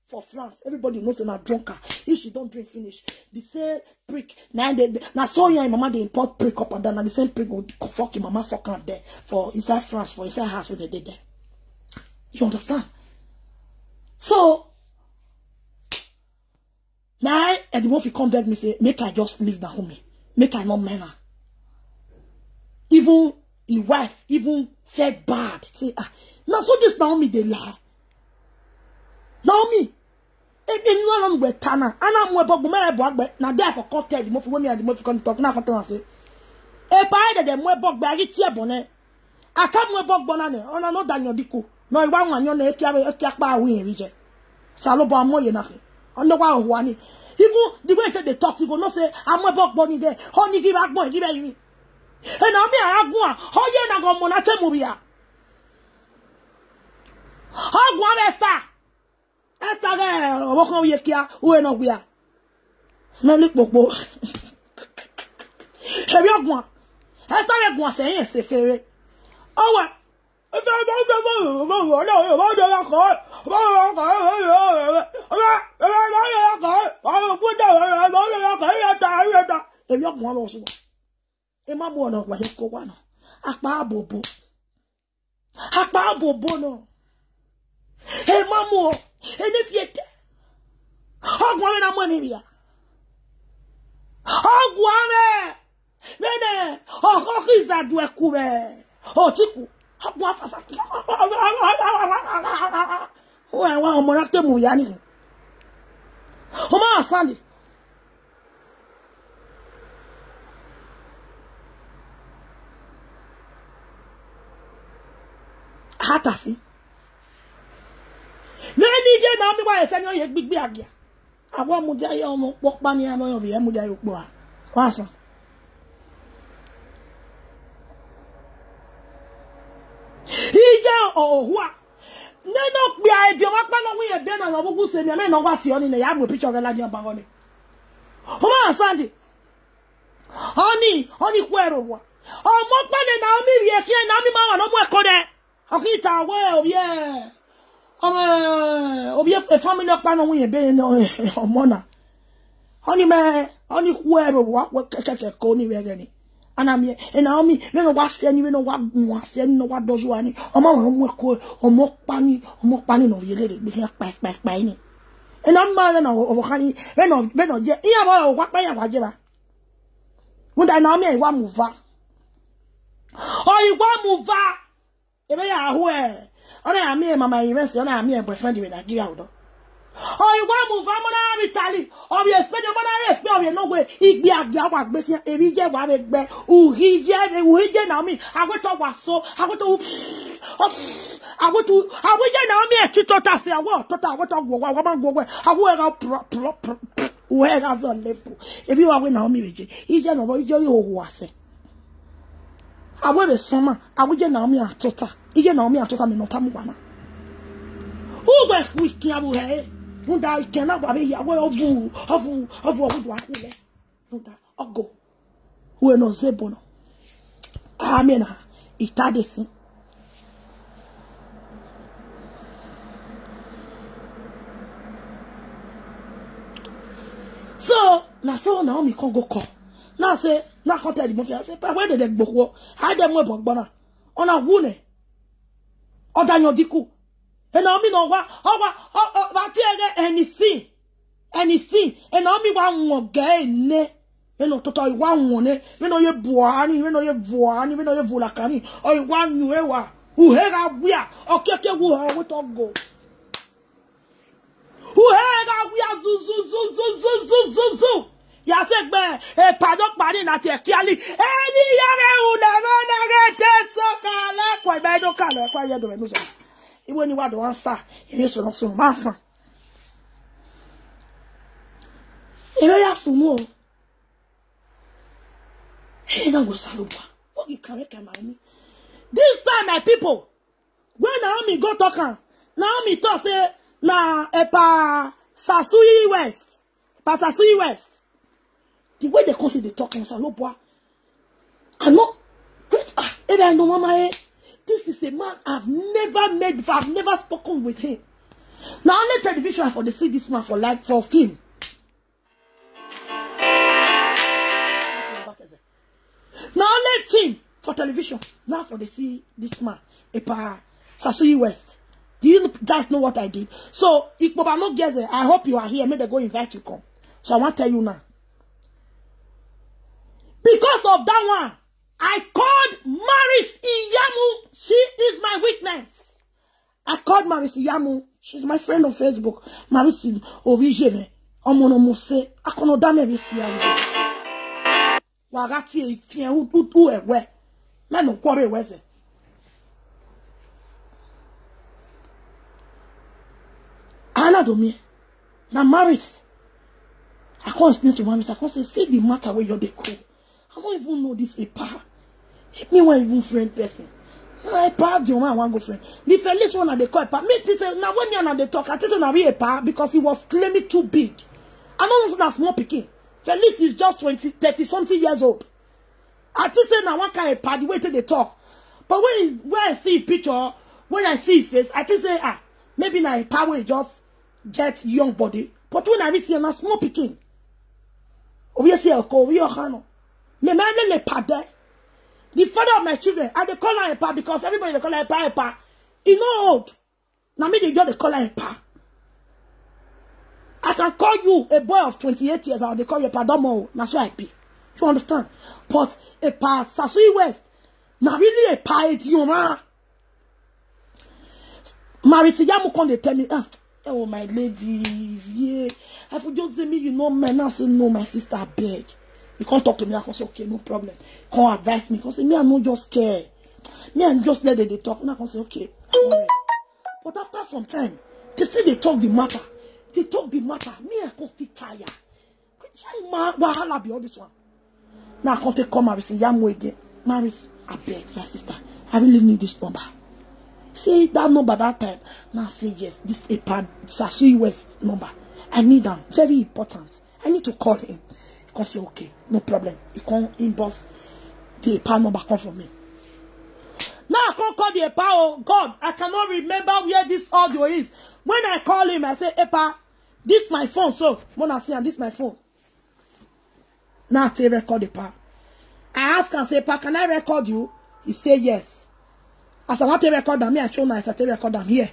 For France, everybody knows they're not drunker. If she don't drink finish, the same prick. Now so your mama they import prick up and down. Now the same prick go fuck your mama fuck out there for inside France, for inside house where they did there. You understand? So now Eddie Murphy come beg me say, make I just leave Naomi. Make I not mind her. Even his wife even felt bad. Say now so this Naomi they lie. Naomi. No one with Tana. And I'm with Bogman, now therefore, contact the Murphy women and the Murphy can talk now. I say, if I had them with Bog Baggy Tia Bonnet, I come with Bog Bonane, or no Daniel Dico, no one your neck, a car win region. Saloba more you nothing. On the one, even the way that they talk, you go not say, I'm a Bog Bonnie there, honey give out boy, give me. And I'll be a one, how you not go Monache Movia? How one star? Esta guy, walk on your kia, who are not we are. Smell it, Bobo. Have you gone? Esta guy say yes, secret. Oh, if I hey, Mamu, and if you how one am money here? How one Mene, oh, is that do a cure? Oh, Chiku, what? Oh, I want Monacte Muyani. Oh, my Sandy. Hatasi. Nani je na mi wa ese ni ye gbigbe agia. Awo mu ja ye omo popa ni amo yo ye mu ja yo po a. Wa san. Ije ohua. Neno gbe a eje wa pa no wi e be na wo gugu se ni me no wa ti oni na ya mu picture ga la ni ba ngoni. O ma sandi. Honey ku ero wa. Omo pa le na mi ri e ki na mi ma wa no mu e ko de. Akita we o ye. A family of Pano we be no mona. Honey man, only whoever what keke koni wegani. Anami, and Naomi, we no was any, we no what no what does you any, or more pani no yellow, be here back by any. And I'm married over honey, when of yet, yeah, what by a wajeva. Would I Naomi one move? Oh, you want move? If I are where? I am me and my rest, and I am me and boyfriend when I give out. Oh, you want move? I'm on Italy. Oh, you expect your money, expect you no way. He be a gabak making a region where they be. Oh, he now me. I went to was so. I went to now me a chitota say, what? Tota, what I go. I will where has a lepo. If you are with Naomi, he just know you was. I will be summer. I will get Naomi a tota. He get Naomi a tota me no tamuana. Who was weak? I will have. Nunda cannot have a way of what would want to Nunda, or go. Who are no zebono. Amen. Itadesi. So, Naomi can't go call. Now say, now can't tell the mafia. Say, but where did they go? How them were Bogbana? On a wound. Or Daniel Diku. And Naomi no what anything and Naomi one more gay ne no total one ne we no ye buani we no ye vulakani or one new ewa who hega wia or keke who we to go who hega wia zu ya se gbe e padok pari na te kiali eni yare u never nagete so kala kwa be do kala kwa ye do me so when you are the answer, it is not so much. If I ask you more, hey, no go saluba. What you carry me? This time, my people, when Naomi go talking, Naomi talk say na epa Sasui West, The way they continue to talk, saluba. I know. If I know mama. This is a man I've never met before. I've never spoken with him. Now only television for the see this man for life for film. Now only film for television. Now for the see this man. Epa Sasui West. Do you guys know what I did? So if Boba no gets it, I hope you are here. May they go invite you come. So I want to tell you now. Because of that one. I called Maris Iyamu. She is my witness. I called Maris Iyamu. She's my friend on Facebook. Maris Origine. Omonomose. Akono dame bisi yamu. Wagati etien u ewe. Meno kwore weze. Ana domi. Na Maris. I can't explain to Maris. I can't say the matter where you're the cool. I don't even know this Epa. Me one even friend person. Now Epa the one want go friend. The Felice one they call Epa. Me say now when me and they talk, I say na be Epa because he was claiming too big. I don't know that small pikin. Felice is just 30 something years old. I say now one kind of Epa the way they talk. But when I see picture, when I see face, I say maybe na Epa will just get young body. But when I see a small pikin, obviously I call we are me le pade. The father of my children, I they call her Epa because everybody they call her Epa. You know old. Now me they just call her Epa. I can call you a boy of 28 years old. They call you Epa Domo. That's why I be. You understand? But Epa Sasui West. Now really Epa Idioma. Marisiyamu come they tell me, oh my lady, yeah. I for just say me, you know, man. I say no, my sister, I beg. You can't talk to me. I can say, okay, no problem. Can't advise me. Can say, me, I'm not just scared. Me, I'm just let they talk. And I can say, okay, I'm rest. But after some time, they say they talk the matter. They talk the matter. Me, I can still tired. Wahala be all this one. Now I can't take come Maris and Yamu again. Maris, I beg, my sister, I really need this number. Say that number that time. Now I say yes, this is a Sasui West number. I need them. Very important. I need to call him. You can say, okay, no problem. You can inbox the EPA number come from me. Now I can't call the EPA. Oh God, I cannot remember where this audio is. When I call him, I say, EPA, this is my phone. So when I say, and this is my phone. Now I record EPA. I ask and say, Pa, can I record you? He say yes. As I want to record them, I show my to record them here.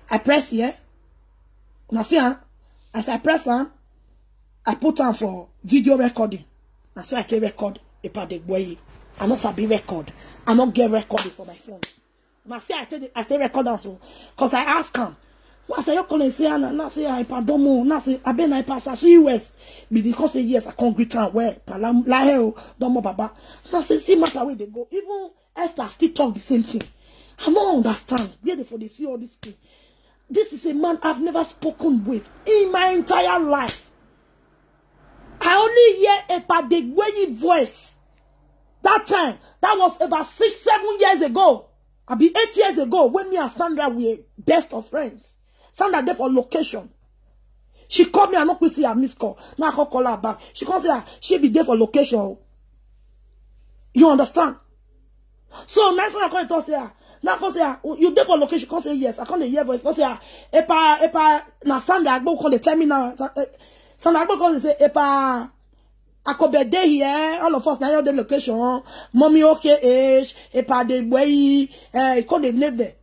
I press here. Now see, as I press on, I put on for video recording. That's why I take record a part of boy. I not be record. I not get recording for my phone. Now see, I take record also. Because I ask him. What say you calling say na say I pardon mo na say I been I pass as US because say yes I can't greet am where palam la hell don't mo baba na say see matter where they go even Esther still talk the same thing. I don't understand where they for they see all this thing. This is a man I've never spoken with in my entire life. I only hear a Padegweyi voice that time. That was about 6-7 years ago. I be 8 years ago when me and Sandra were best of friends. Sandra there for location. She called me and not see her missed call. Now I can't call her back. She can't say she be there for location. You understand? So next one I can't talk say now I can't say you there for location. Can't say yes. I can't hear voice. Can't say epa na Sandra I go call the tell me now. Sandra I go call say epa I could be there here. All of us now the location. Mommy okay age epa the way call the name there.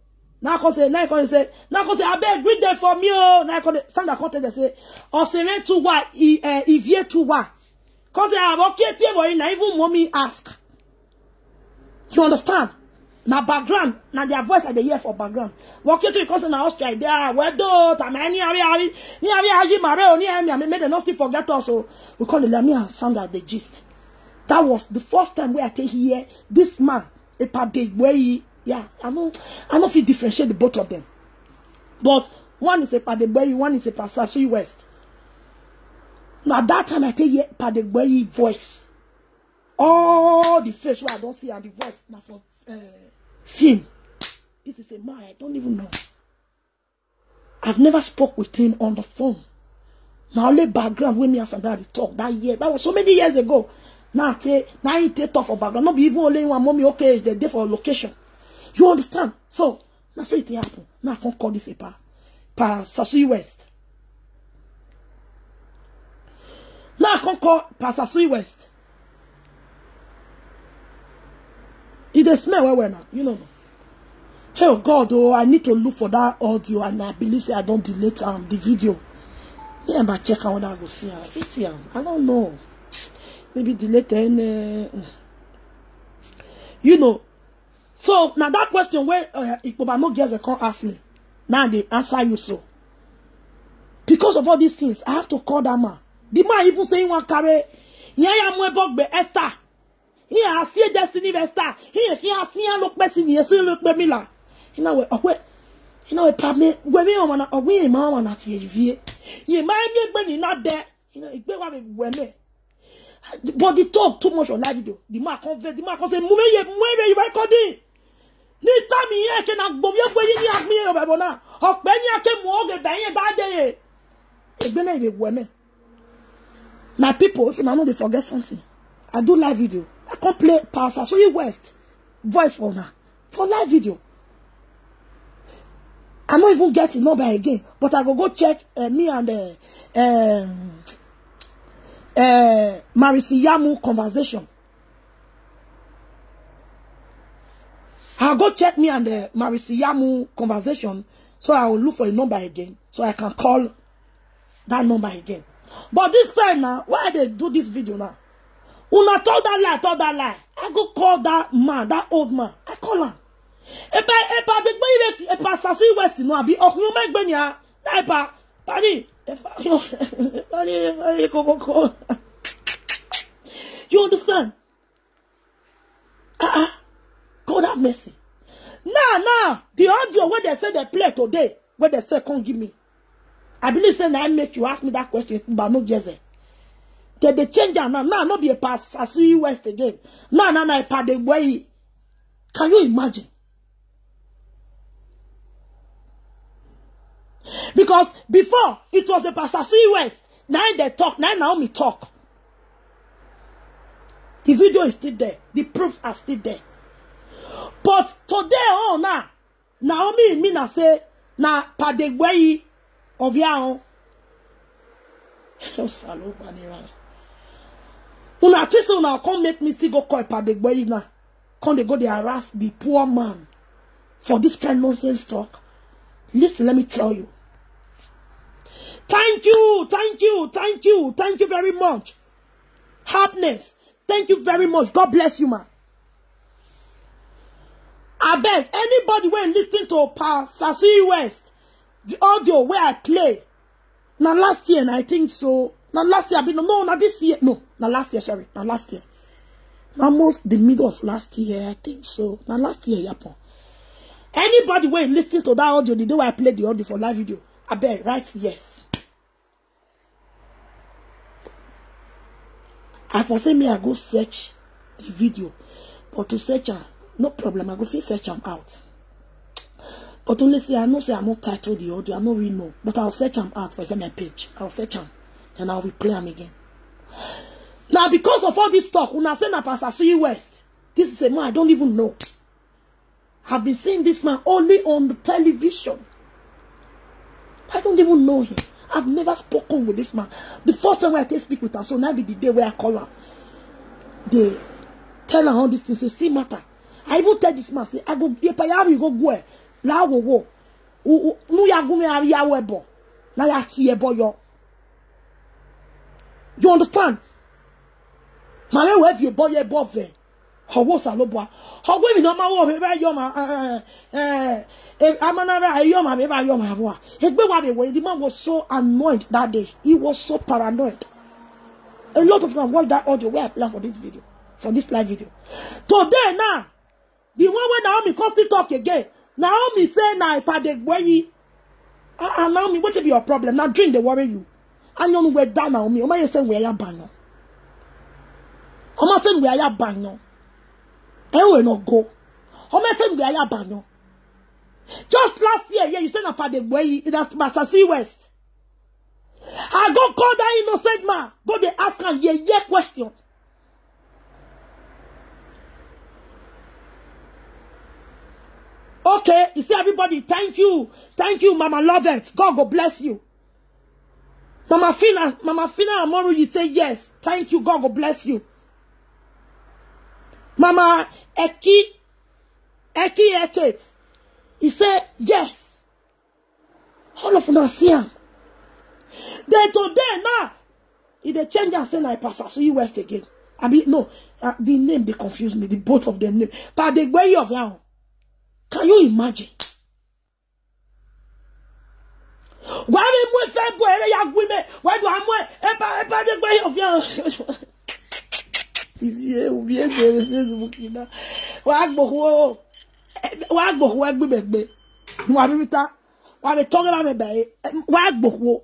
Now I say, I beg greet them for me. Now I call Sandra content say, on se to what if ye to what? Cause I have okay table in even mommy ask. You understand? Now background, now their voice at the ear for background. Walk into because now Austria there, where do tamani I made the not still forget also. We call the Lamia Sandra the gist. That was the first time where I can hear this man, a big way. Yeah, I know if you differentiate the both of them. But one is a Padegweyi, one is a Pasasui West. Now that time I tell you Padegweyi voice. All the face where I don't see and the voice now for film. This is a man I don't even know. I've never spoke with him on the phone. Now only background when me and somebody talk that year. That was so many years ago. Now he take off for background. Not be even only one mommy okay, they're there for location. You understand? So, that's what it happen. Now I can't call this a pa Sasui West. Now I can't call pa Sasui West. It is smell well now. You know. Oh God, oh, I need to look for that audio and I believe say I don't delete the video. Me and check out what I go see. If you see him, I don't know. Maybe delete and you know. So now that question where Ikobano girls can't ask me. Now they answer you so. Because of all these things, I have to call that man. The man even saying one carry. Yeah, I'm be Esther. Here I see destiny Esther. Here I see look messing. Here see look me la. You know what? You know what? Me when me wanna we man wanna TV. You mind me when you not there. You know it be what me. But they talk too much on live video. The man convert. The man say, "Mume you recording." Ni time here can I go your way ni ak me o na. Okpe ni ake mo ge ben ye ba dey. Egbe na be women. My people, if you know they forget something, I do live video. I can't play Pastor so you West voice for now for live video. I'm not even getting number again, but I go check me and Marisiyamu conversation. I'll go check me and Marisiyamu conversation, so I will look for a number again, so I can call that number again. But this time now, why they do this video now? Una told that lie. I go call that man, that old man. I call him. Epa the boy Sasui West no abi okun me gbe ni a epa pani you understand? God have mercy. Now, the audio where they say they play today, where they say can't give me. I believe say I make you ask me that question, but no Jeze. They change now. Now, not be a pass Sasui West again. Now, a Padegweyi. Can you imagine? Because before it was the Pasasui West. Now they talk. Now Naomi talk. The video is still there. The proofs are still there. But today, oh now, Naomi Mina say na Padegweyi of Yao. Una think say una come make me still go call Ipadegboyi now. Come they go they harass the poor man for this kind of nonsense talk. Listen, let me tell you. Thank you very much. Happiness. Thank you very much. God bless you, man. I beg anybody when listening to Sasuyi West, the audio where I play. Now last year, and I think so. Now last year, not this year. No, now last year, sorry. Now last year. Almost the middle of last year, I think so. Now last year, Yapon. Anybody when listening to that audio, the day where I played the audio for live video, I beg, right? Yes. I foresee me, I go search the video. But to search her, no problem. I go search them out. But only say, I know say I'm not titled the audio. I don't really know. But I'll search them out for my page. I'll search them. Then I'll replay them again. Now, because of all this talk, when I say Pastor Sasuyi West, this is a man I don't even know. I've been seeing this man only on the television. I don't even know him. I've never spoken with this man. The first time I speak with her, so now be the day where I call her. They tell her all these things. Say, see matter. I even tell this man, say, I go, you go go. La wo wo. Nu ya gume ari ya webo. Na ya ti ebo yo. You understand? Mame we fi boy ebo ve. Owo sa lo boa. Owo mi no ma wo be ba yo ma amana ra yo ma be ba yo ma boa. Egbe wa be we the man was so annoyed that day. He was so paranoid. A lot of them watch that audio where I plan for this video. For this live video. Today now, the one when Naomi comes to talk again. Naomi say na Ipadegboyi. Naomi, what be your problem? Now drink they worry you. And you know where down Naomi. Oma you say where ya banyo. Oma say where ya banyo. We not go. Oma say where ya banyo. Just last year, yeah, you said na Ipadegboyi that Sasuyi West. I go call that innocent man. Go they ask her yeah question. Okay, you see everybody, thank you, Mama Love It. God go bless you. Mama Fina Amoru, you say yes. Thank you, God go bless you. Mama Eki, he said yes. All of them see him. Then today now, if they change and say like Pastor Sasuyi West again. I mean no, the name they confuse me. The both of them name. But the way of now. Can you imagine? Why we move fair boy ya women? Why do I epa the way of your if you Facebook ina wa gbo be wa bi ta wa be talk about me wa gbo.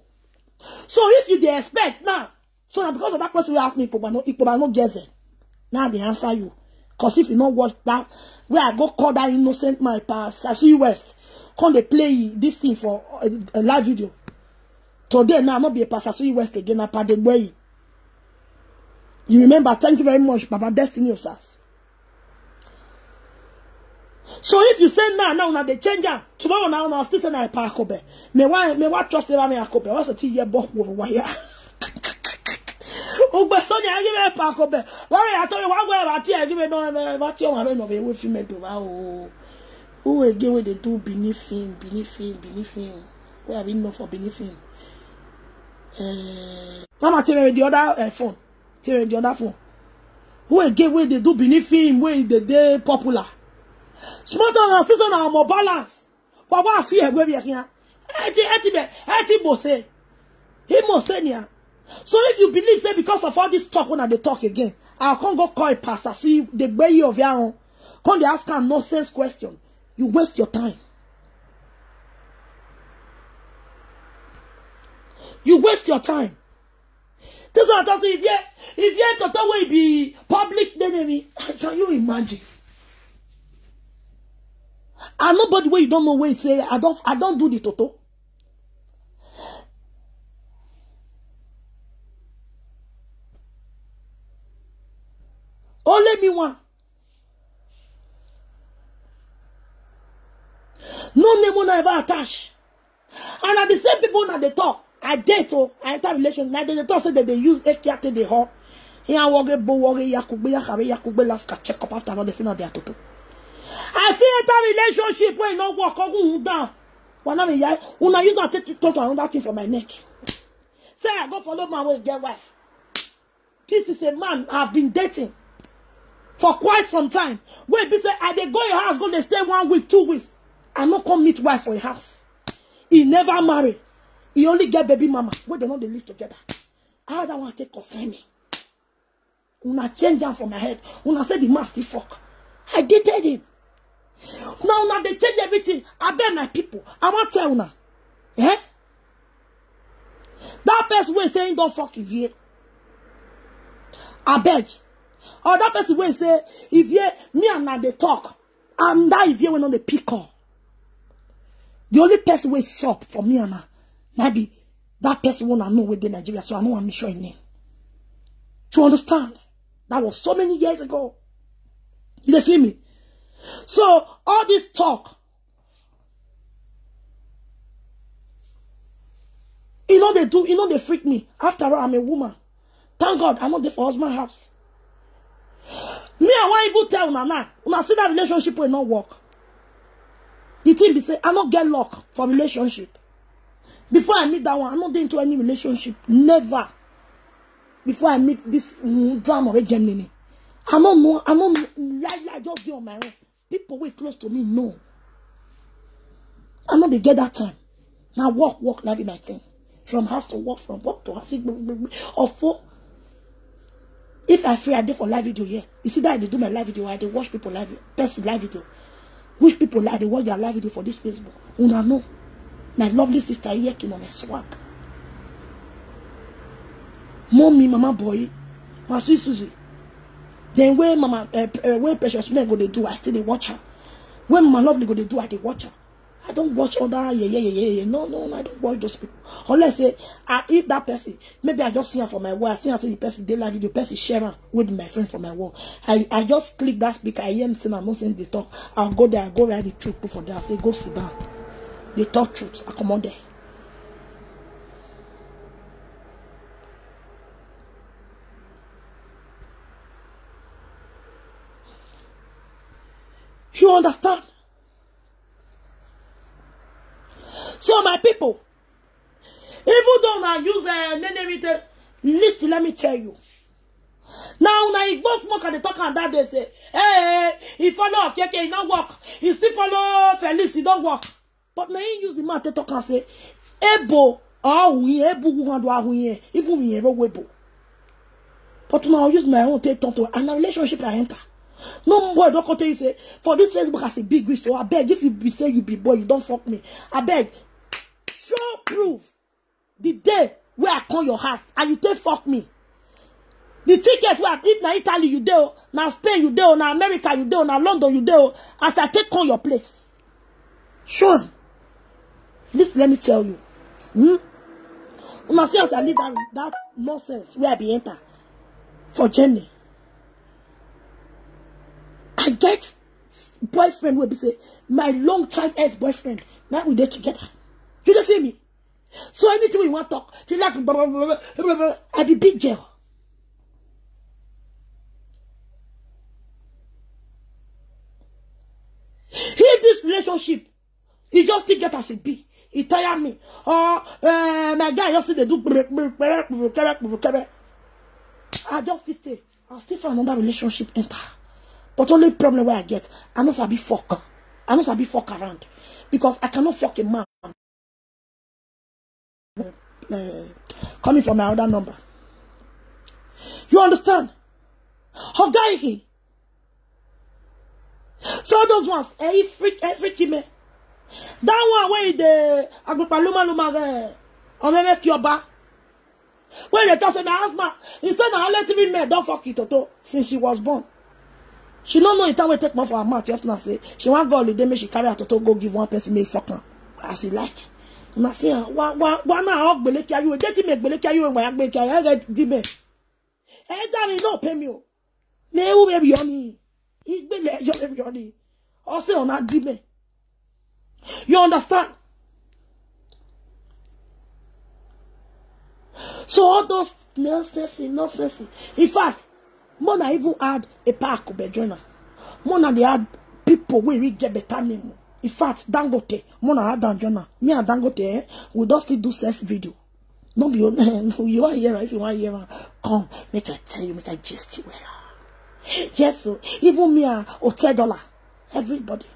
So if you dey expect now, so now because of that question you ask me, people no guess it. Now they answer you. Because if you not watch that, where I go call that innocent man, Sasuyi West, come they play this thing for a live video. Today now, I'm not be a Sasuyi West again, Ipadegboyi. You remember, thank you very much, Baba Destiny of SAS. So if you say now they change her. Tomorrow now still say na Ipakobe. Me wa trust them me Akobe. What's the year book wire? Ugbe so ni agibe Ipakobe. Worry I told you one way about here give no about your man no be we film to ba o. Who again we they do beneath him. We have been known for beneath him. Mama tell me the other phone. Tell me the other phone. Who again we they do beneath him where they popular. Smart on sister na more balance. But what fear we be here? Eti bose. He must say nia. So if you believe say because of all this talk when they talk again, I can't go call a pastor. So you the way of your own. Can't they ask a nonsense question? You waste your time. You waste your time. This is what I say. If you total way be public enemy, can you imagine? And nobody where you don't know where it say I don't do the toto. Only me one. No name will ever attach. And at the same people that they talk, I date or I enter relation, like they talk say that they use Ekiate they hot. Ya woge bo woge yakugbe yakare yakugbe last check up after all the sin of their toto. I see that relationship where no work on down. When I'm a una use not take to another thing from my neck. Say I go follow my way get wife. This is a man I've been dating for quite some time. Wait, be say I they go your house, go they stay 1 week, 2 weeks. I not come meet wife for a house. He never married. He only get baby mama. Where they know they live together. How that one take concern me? Una change down from my head. Una say the man still fuck. I dated him. Now they change everything. I beg my people. I want to tell una. Eh? That person will say don't fuck if you. I beg. Or that person will say if you me and now they talk. And that if you when on the pick up. The only person will shop for me and maybe that person wanna know where they Nigeria, so I know I'm not sure his name. Do you understand? That was so many years ago. You feel me? So all this talk, they do, they freak me. After all, I'm a woman. Thank God, I'm not there for husband's house. Me, I want even tell Nana, when I see that relationship will not work. The thing be say, I not get luck for relationship. Before I meet that one, I'm not into any relationship. Never. Before I meet this drama with Gemini. I don't know, like just be on my own. People way close to me, no. I know they get that time. Now walk, that be my thing. From house to work, from work to house. Or for, if I free, I do for live video here. You see that they do my live video, I they watch people live video. Which people like they watch their live video for this Facebook. Una know. My lovely sister here came on my swag. Mommy, mama boy, my sweet Susie. Then when mama, when Precious men go they do, I still they watch her. When mama lovely go they do, I they watch her. I don't watch other No, I don't watch those people. Unless say, if that person, maybe I just see her for my wall. I see her say the person they live video, person share her with my friend for my wall. I just click that speaker. I hear anything I'm not saying they talk. I'll go there. I go write the truth for there. I say go sit down. They talk truths. I come on there. You understand? So my people, even though I use list, let me tell you. Now it was smoke and they talk and that they say, hey, he follow Keke, he don't work. He still follow Felice, he don't work. But now he use the man to talk and say, Ebo, even we webo. But now I use my own take to and a relationship I enter. No boy don't tell you say for this Facebook has a big risk. So I beg if you say you be boy, you don't fuck me. I beg. Show proof the day where I call your house and you take fuck me. The ticket where if na Italy you do, na Spain you do, na America you do, na London you do, as I take on your place. Sure. This let me tell you. You must see as I leave that nonsense where I be enter for Germany. I get boyfriend will be say my long time ex-boyfriend. Now we there together. You don't feel me? So anything we want to talk, feel like I be big girl. If this relationship, he just still get as a B, he tire me. Or my guy just still they do. I just still stay. I'll still find another relationship enter. But only problem where I get, I know sabi fuck. I know sabi fuck around. Because I cannot fuck a man. Coming from my other number. You understand? How guy he? So those ones, freaky me. That one where the Agupaluma on make your back. When they talk to my husband, instead of let me me don't fuck it Toto since she was born. She don't know the time we take more for her mouth. Just now say she want go holiday, make she carry her Toto go give one person me fuck her as he like. And I say, why now hug beleke you? Deti make beleke you when I make you. I get di me. Eh, daddy no pay me. Me who baby honey. He be le your baby honey. Also on that di me. You understand? So all those nonsense. In fact, Mona even add a park of Bedrona. Mona they add people where we get better name. In fact, Dangote, Mona add Danjona. Me and Dangote, we don't still do sex video. No be you are here if you want here. Come, make I tell you, make I gist you well. Yes, so even me $10. Everybody.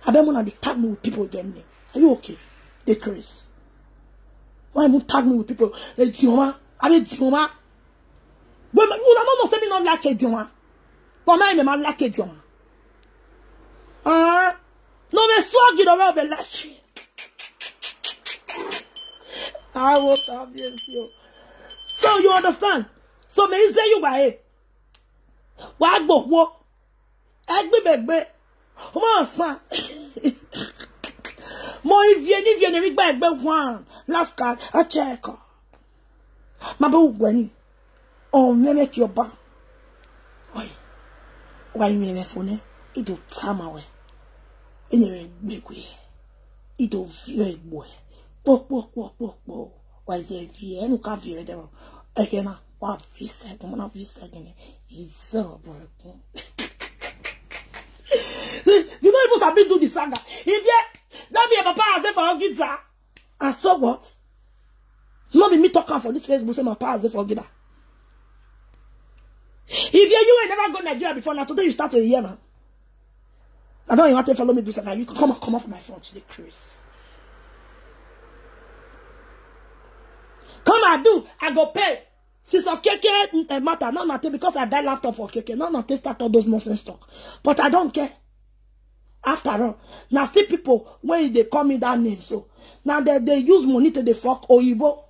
I bet Mona they tag me with people again. Are you okay? They crazy. Why even tag me with people? Dioma. I mean Dioma. But you don't know say me not like Dioma. But my me like Dioma. No me swag you around be like. I will obvious you. So you understand? So me say you by wa gbo wo. Egbe. Come on, Moi viens avec one last card a check. Ma beau Gwenny. On me make your ba. Why me me phone? It do time away. Anyway, big way. It do very boy. Walk. Why is it here? No can't hear them. Again, what we said, one of you said is so broken. You don't even sabi do the saga. If that be a papa has there for guitar. And so what? Not be me talking for this Facebook say my papa has there for guitar. If you ain't never go to Nigeria before, now today you start a year, man. I don't even want to follow me do saga. You can come off my phone today, Chris. Come and do. I go pay. Since Keke matter, not nothing because I buy laptop for Keke. Not nothing start all those nonsense talk. But I don't care. After all, now see people when they call me that name. So now they use money to the fuck Oyibo.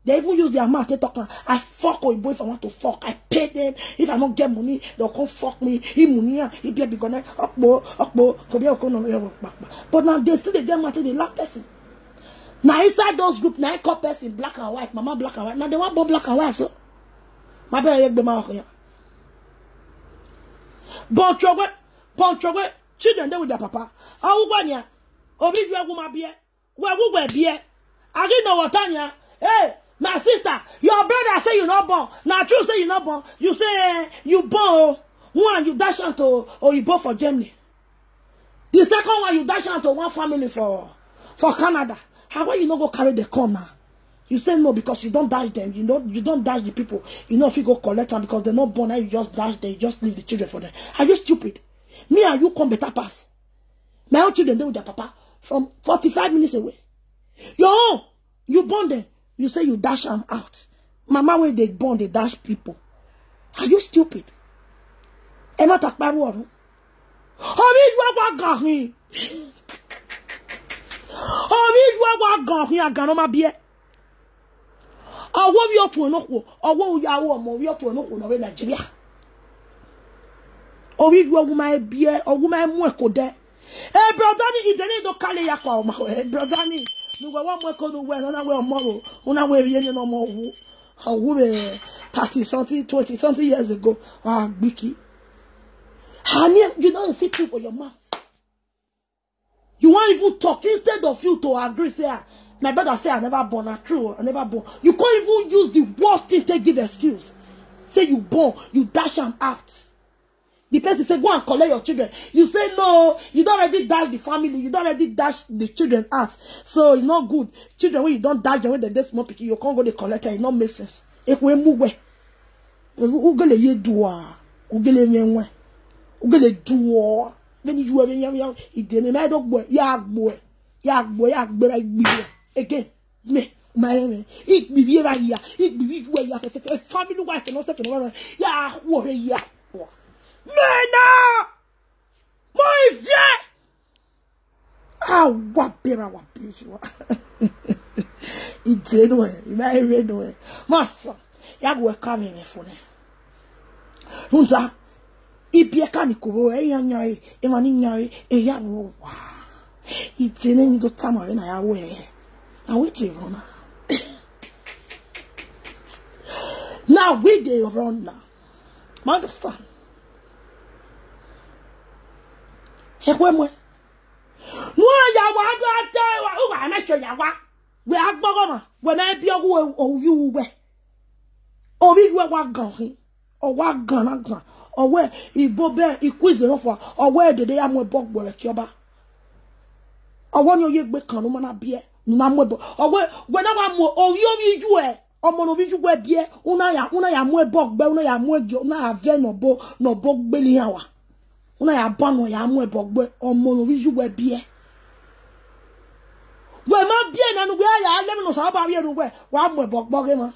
They even use their mouth to talk. I fuck Oyibo if I want to fuck. I pay them. If I don't get money, they'll come fuck me. He be gonna but now they still they get money, they laugh person. Now inside those group, now I call person black and white, mama black and white. Now they want both black and white, so my baby be my here. Bon trouble. Children there with their papa. Awubanya. Obi you woman be. Where be? I didn't know what Tanya. Hey, my sister, your brother say you not born. Now true say you not born. You say you born. One you dash out to or you born for Germany. The second one you dash out to one family for Canada. How about you not go carry the corn now? You say no because you don't dash them. You don't dash the people. You know if you go collect them because they're not born, now you just dash them. You just leave the children for them. Are you stupid? Me and you come better pass. My own children, they with their papa from 45 minutes away. You born them. You say you dash them out. Mama, when they born, they dash people. Are you stupid? Emma Takbaru. Nigeria. Ovi woman bie or woman mweko de. Brodani ideni do kale yakwa ma. Brodani no we wan mweko do we na we tomorrow. Una we yen no more wu. How we 30 something 20 something years ago. Biki. You don't see people your mouth. You want even talk instead of you to agree say my brother say I never born. True, I never born. You can't even use the worst thing to give excuse. Say you born, you dash them out. The person say, go and collect your children. You say, no, you don't already dash the family. You don't already dash the children out. So, it's not good. Children, when you don't dash them, when they're small picking, you can't go to collect it. It not make sense. If we move away, ugele ye dua. Ugele yenwe. Ugele dua. When you have young, it didn't matter. Yagboy. Again, me. My it be here. It be where you have a family wife and also can ya warrior. Mena! My dear! What beer, it's anyway, my red way. Master, you coming for me. Hunter, if you can't go, young, it's in the time when I away. Now, which is run. Now, we day run now. Understand? Ekwemwe no yawa do I make sure yawa we agbogoma we na bi ogu owu we Ovi wa gan o wa gan owe ibo be iquiz no for owe dede ya mo bogbo re kioba owo ni oye gbe kan no mana bie na mo bo owe we na wa mo ovi ju e omo no vi ju gbe bie una ya mo bogbe una ya mo egi una ave no bo gbe li yawa una ya ba no ya mo bogbe omo no vi ju gbe bie we ma bie na no we ya le no sa ba bie no we wa mo bogbo ge ma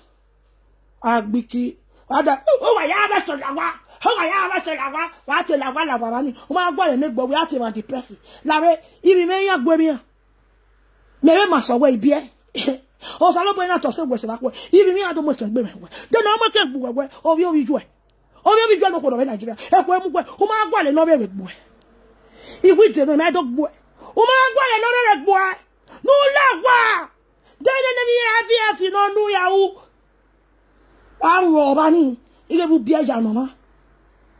agbiki ada o wa ya ba so lawa o wa ya ba so lawa wa te lawa la baba ni o ma gbo le megbo we ati ma depress lare ibi me yan gbo mi an me ma so we ibi e o sa lo bo na to se gbo se ba ko ibi mi ado mo kan gbe me we de na mo kan gbo we ovi ju e no ko do Nigeria e ko mu gbo o ma gbo le no be gbo e iwi de no na do gbo o ma gbo le no be gbo e no la wa de ne mi afi no nu ya u Bani,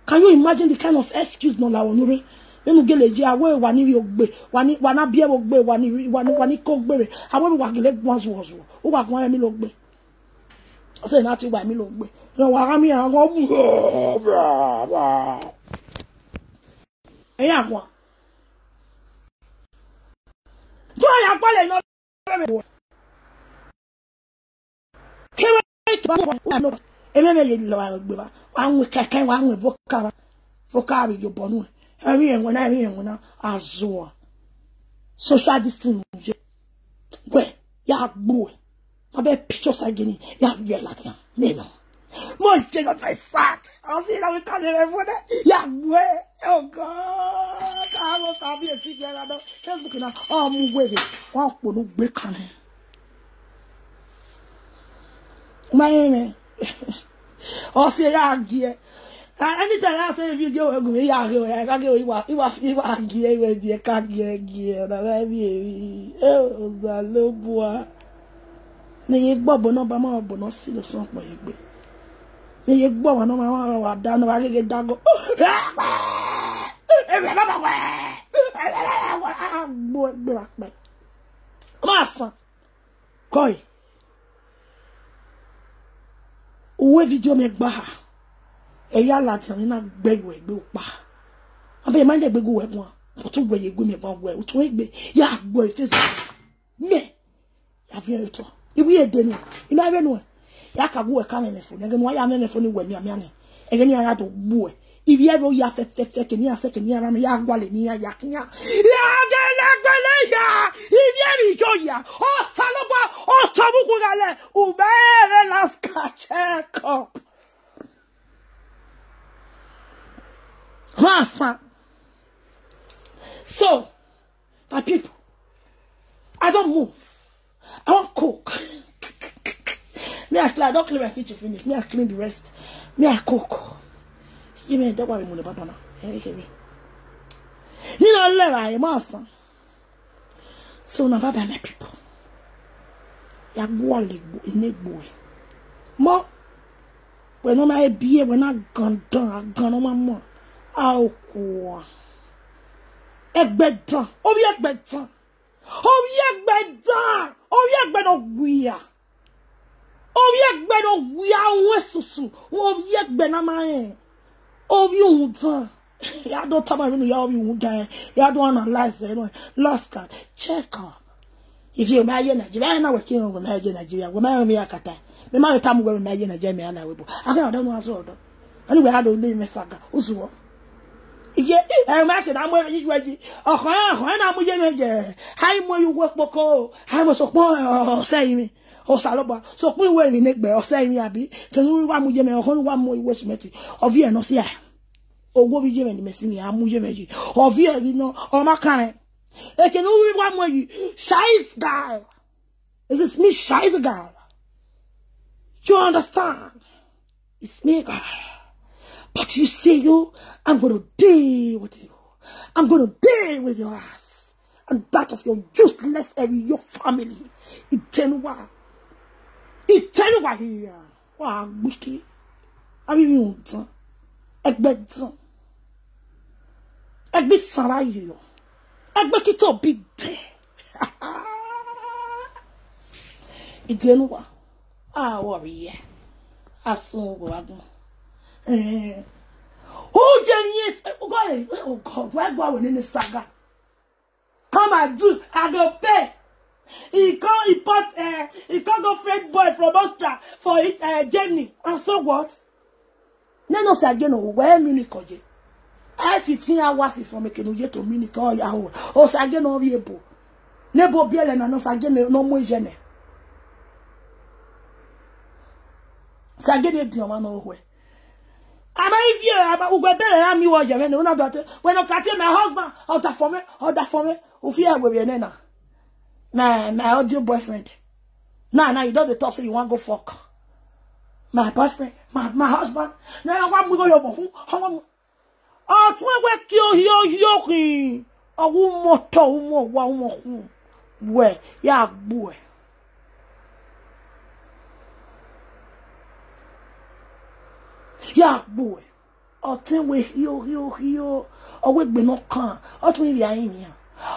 can you imagine the kind of excuse no la onure? When you get a year away, wani ogbe, wana bia ogbe, wani kogbere. However, wagile once was who was going to logbe. I say nothing by me logbe. No, wagami and go. Eya kwa. Do I have no? Ememe ye lo gbe ba anwe keke wa anwe vocab yo bonu eri enwona azo social distancing we ya gbo ma be pictures again ya ye latin me no mo je go fa fuck I see that we can never ya gbo oh god I will be a secret na Facebook na o mu gbe wa ponu gbe kan my oh, say, yeah, gear. Anytime I say if you go, yeah, I can go. You are gear with your car gear. Oh, the low boy. May bob no bama bonus see the song by you. May you bob no mamma down I get dago. Master, Koi. Uwe video me gba e ya lati na gbegwe egbe opa abe ma de gbegu we mo to gbe yegbe me gba gbe o to egbe ya gbo Facebook me ya fi to ibi ede no ina re no ya ka gbo e ka me fo nge no ya me fo ni we mi ame e ge ni ara to gbo e ibi e ro ya fe ke ni ase ke ni ara me ya gwale ni ya kinya ya ge la gbele ya ibi e ri jo ya o salobo o tobuku gale ubere las check up. So, my people, I don't move. I won't cook. I don't clean my kitchen finish. Me I clean the rest. Me I cook. You mean don't worry, money, papa now. You know, let I am so now, bye, my people. Ya go in boy. Mo when no my be when I gone on my mom. How ko egbedan o bi egbedan no guia o bi no guia wesusu o bi egbe na ma en o bi untan ya do tama no ya o bi undan ya do analyze lost card check up if you marry Nigeria na working on marry Nigeria we marry me akata me marry tam we marry Nigeria na we bo aka do no aso do anyway I do le mesaga usuwo if you marry na mo yi juaji okan na mo je meje hai mo yu wo poko hai mo so pon say mi o saloba so pin we mi negbe o say mi abi kan wi wa mo je me okan wa mo iwe smeti of here no see owo bi je me ni mesi mi amu je meji of here no o makare e can we wa mo yi shy's girl is this me shy's girl you understand it's me girl. But you see, I'm going to deal with you. I'm going to deal with your ass. And that of your useless area, your family. Itenwa here. Wow, wiki. Are you Egbedan. Egbe sarayo. Egbe kito big day. Itenwa. Ah, warrior. Asun go agun. Who genius? Oh God, why go in the saga? Come and do, I go pay. He can't go friend boy from Austria for Germany. And so what? No, say again, where Munich oje? I 15 hours from Ekenoje to Munich or Yahoo. Or say again, no viebo. Nebo biele na no say again, no more jene. Say again, you do man no way. Ama if you am you was when no daughter when I catch my husband out for me ufia we be na my audio boyfriend now you don't talk say you want go fuck my boyfriend my husband now want we go your how oh twa we yo ki owo moto mo wa mo we ya gbo ya boy otin we hio owe gbe no kan otun iri ayin ni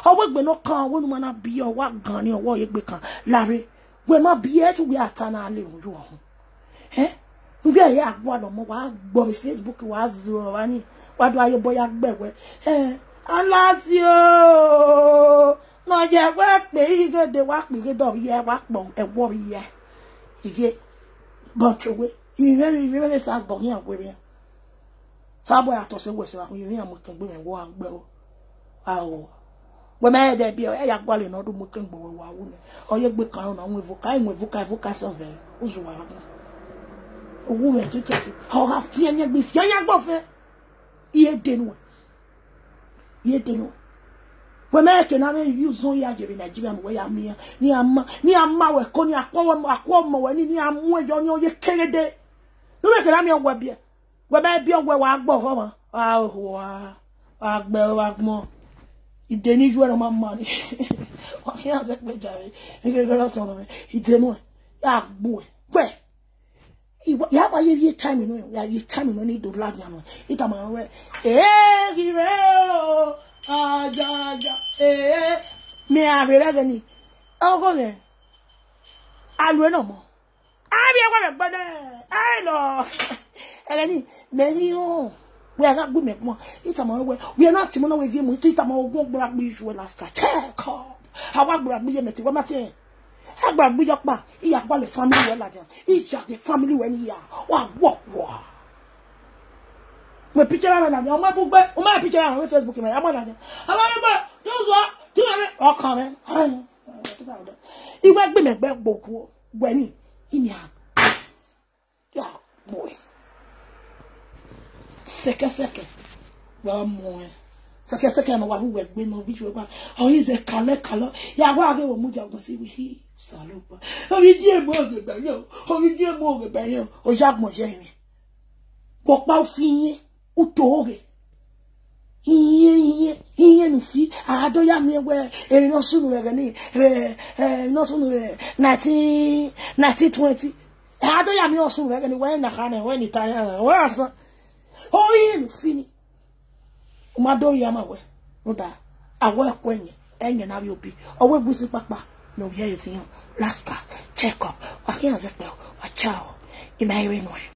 owe gbe no kan wo nu na bi o wa gan ni owo ye gbe kan lare we ma bi e tu we atana le oju ohun bi aye agbodo mo wa gbo mi Facebook wa zo wa ni wa do aye boya gbewe alasio no je wa pe igede wa pe do ye wa pon e wo ye iye but we you very sad but here we here sabo ya to se we se wa you here mo kan gbe me wo agbe o awo we me de bi o e ya gbale no do mo kan gbe wa wo ni o ye gbe kan na won evoka sove uzu wa ran owu me ti ke o ha fi enya gbo fe iye denu we me ke na me use on ya je bi Nigeria mo we ya mi ni ama we ko ni akwo mo we ni amu ejo ni o ye kerede no me ke na me ogwa bia we be ogwa wa agbo ho ma agbe wa gmo ideni ju na mama ni wa ya se pe jare e ke lo so no me idenu ya agbo pe ya wa ye time no ya ye time no ni do laja no ita ma we gire o ajaja me arere gani ogo me alwe no mo abi e wa gbede lo eleni me ni o we aga gbu me mo ita ma we na ti mo na we vie mo ita ma ogun gbura gbe isu last ka check up awa gbura gbe ye meti we mate agbura gbe yo pa iya pa le family we la jan iya the family we ni ya wa wo me picture na o ma bugbe o ma picture na Facebook me amo na amo na those what do o kan me iwe gbe me gbe gboku gbe ni imi ya boy seke wa mo seke na wa hu we gbe no video pa o yi ze kale ya wa ge wo mu ja go si wi salopa o bi je mo ge gbe yo o ja mo je mi ko pa fi utoge iye nu fi ado ya mi we eri no sunu we ni no sunu 1920 ado ya mi osunu we ni we na kana we ni tanya we asa o iye nu fi ni o ma do ya ma we no da awo ekwenye enye na bi obi owo egusi papa no ye yin laska check up wa kian ze pe wa chao ina ire no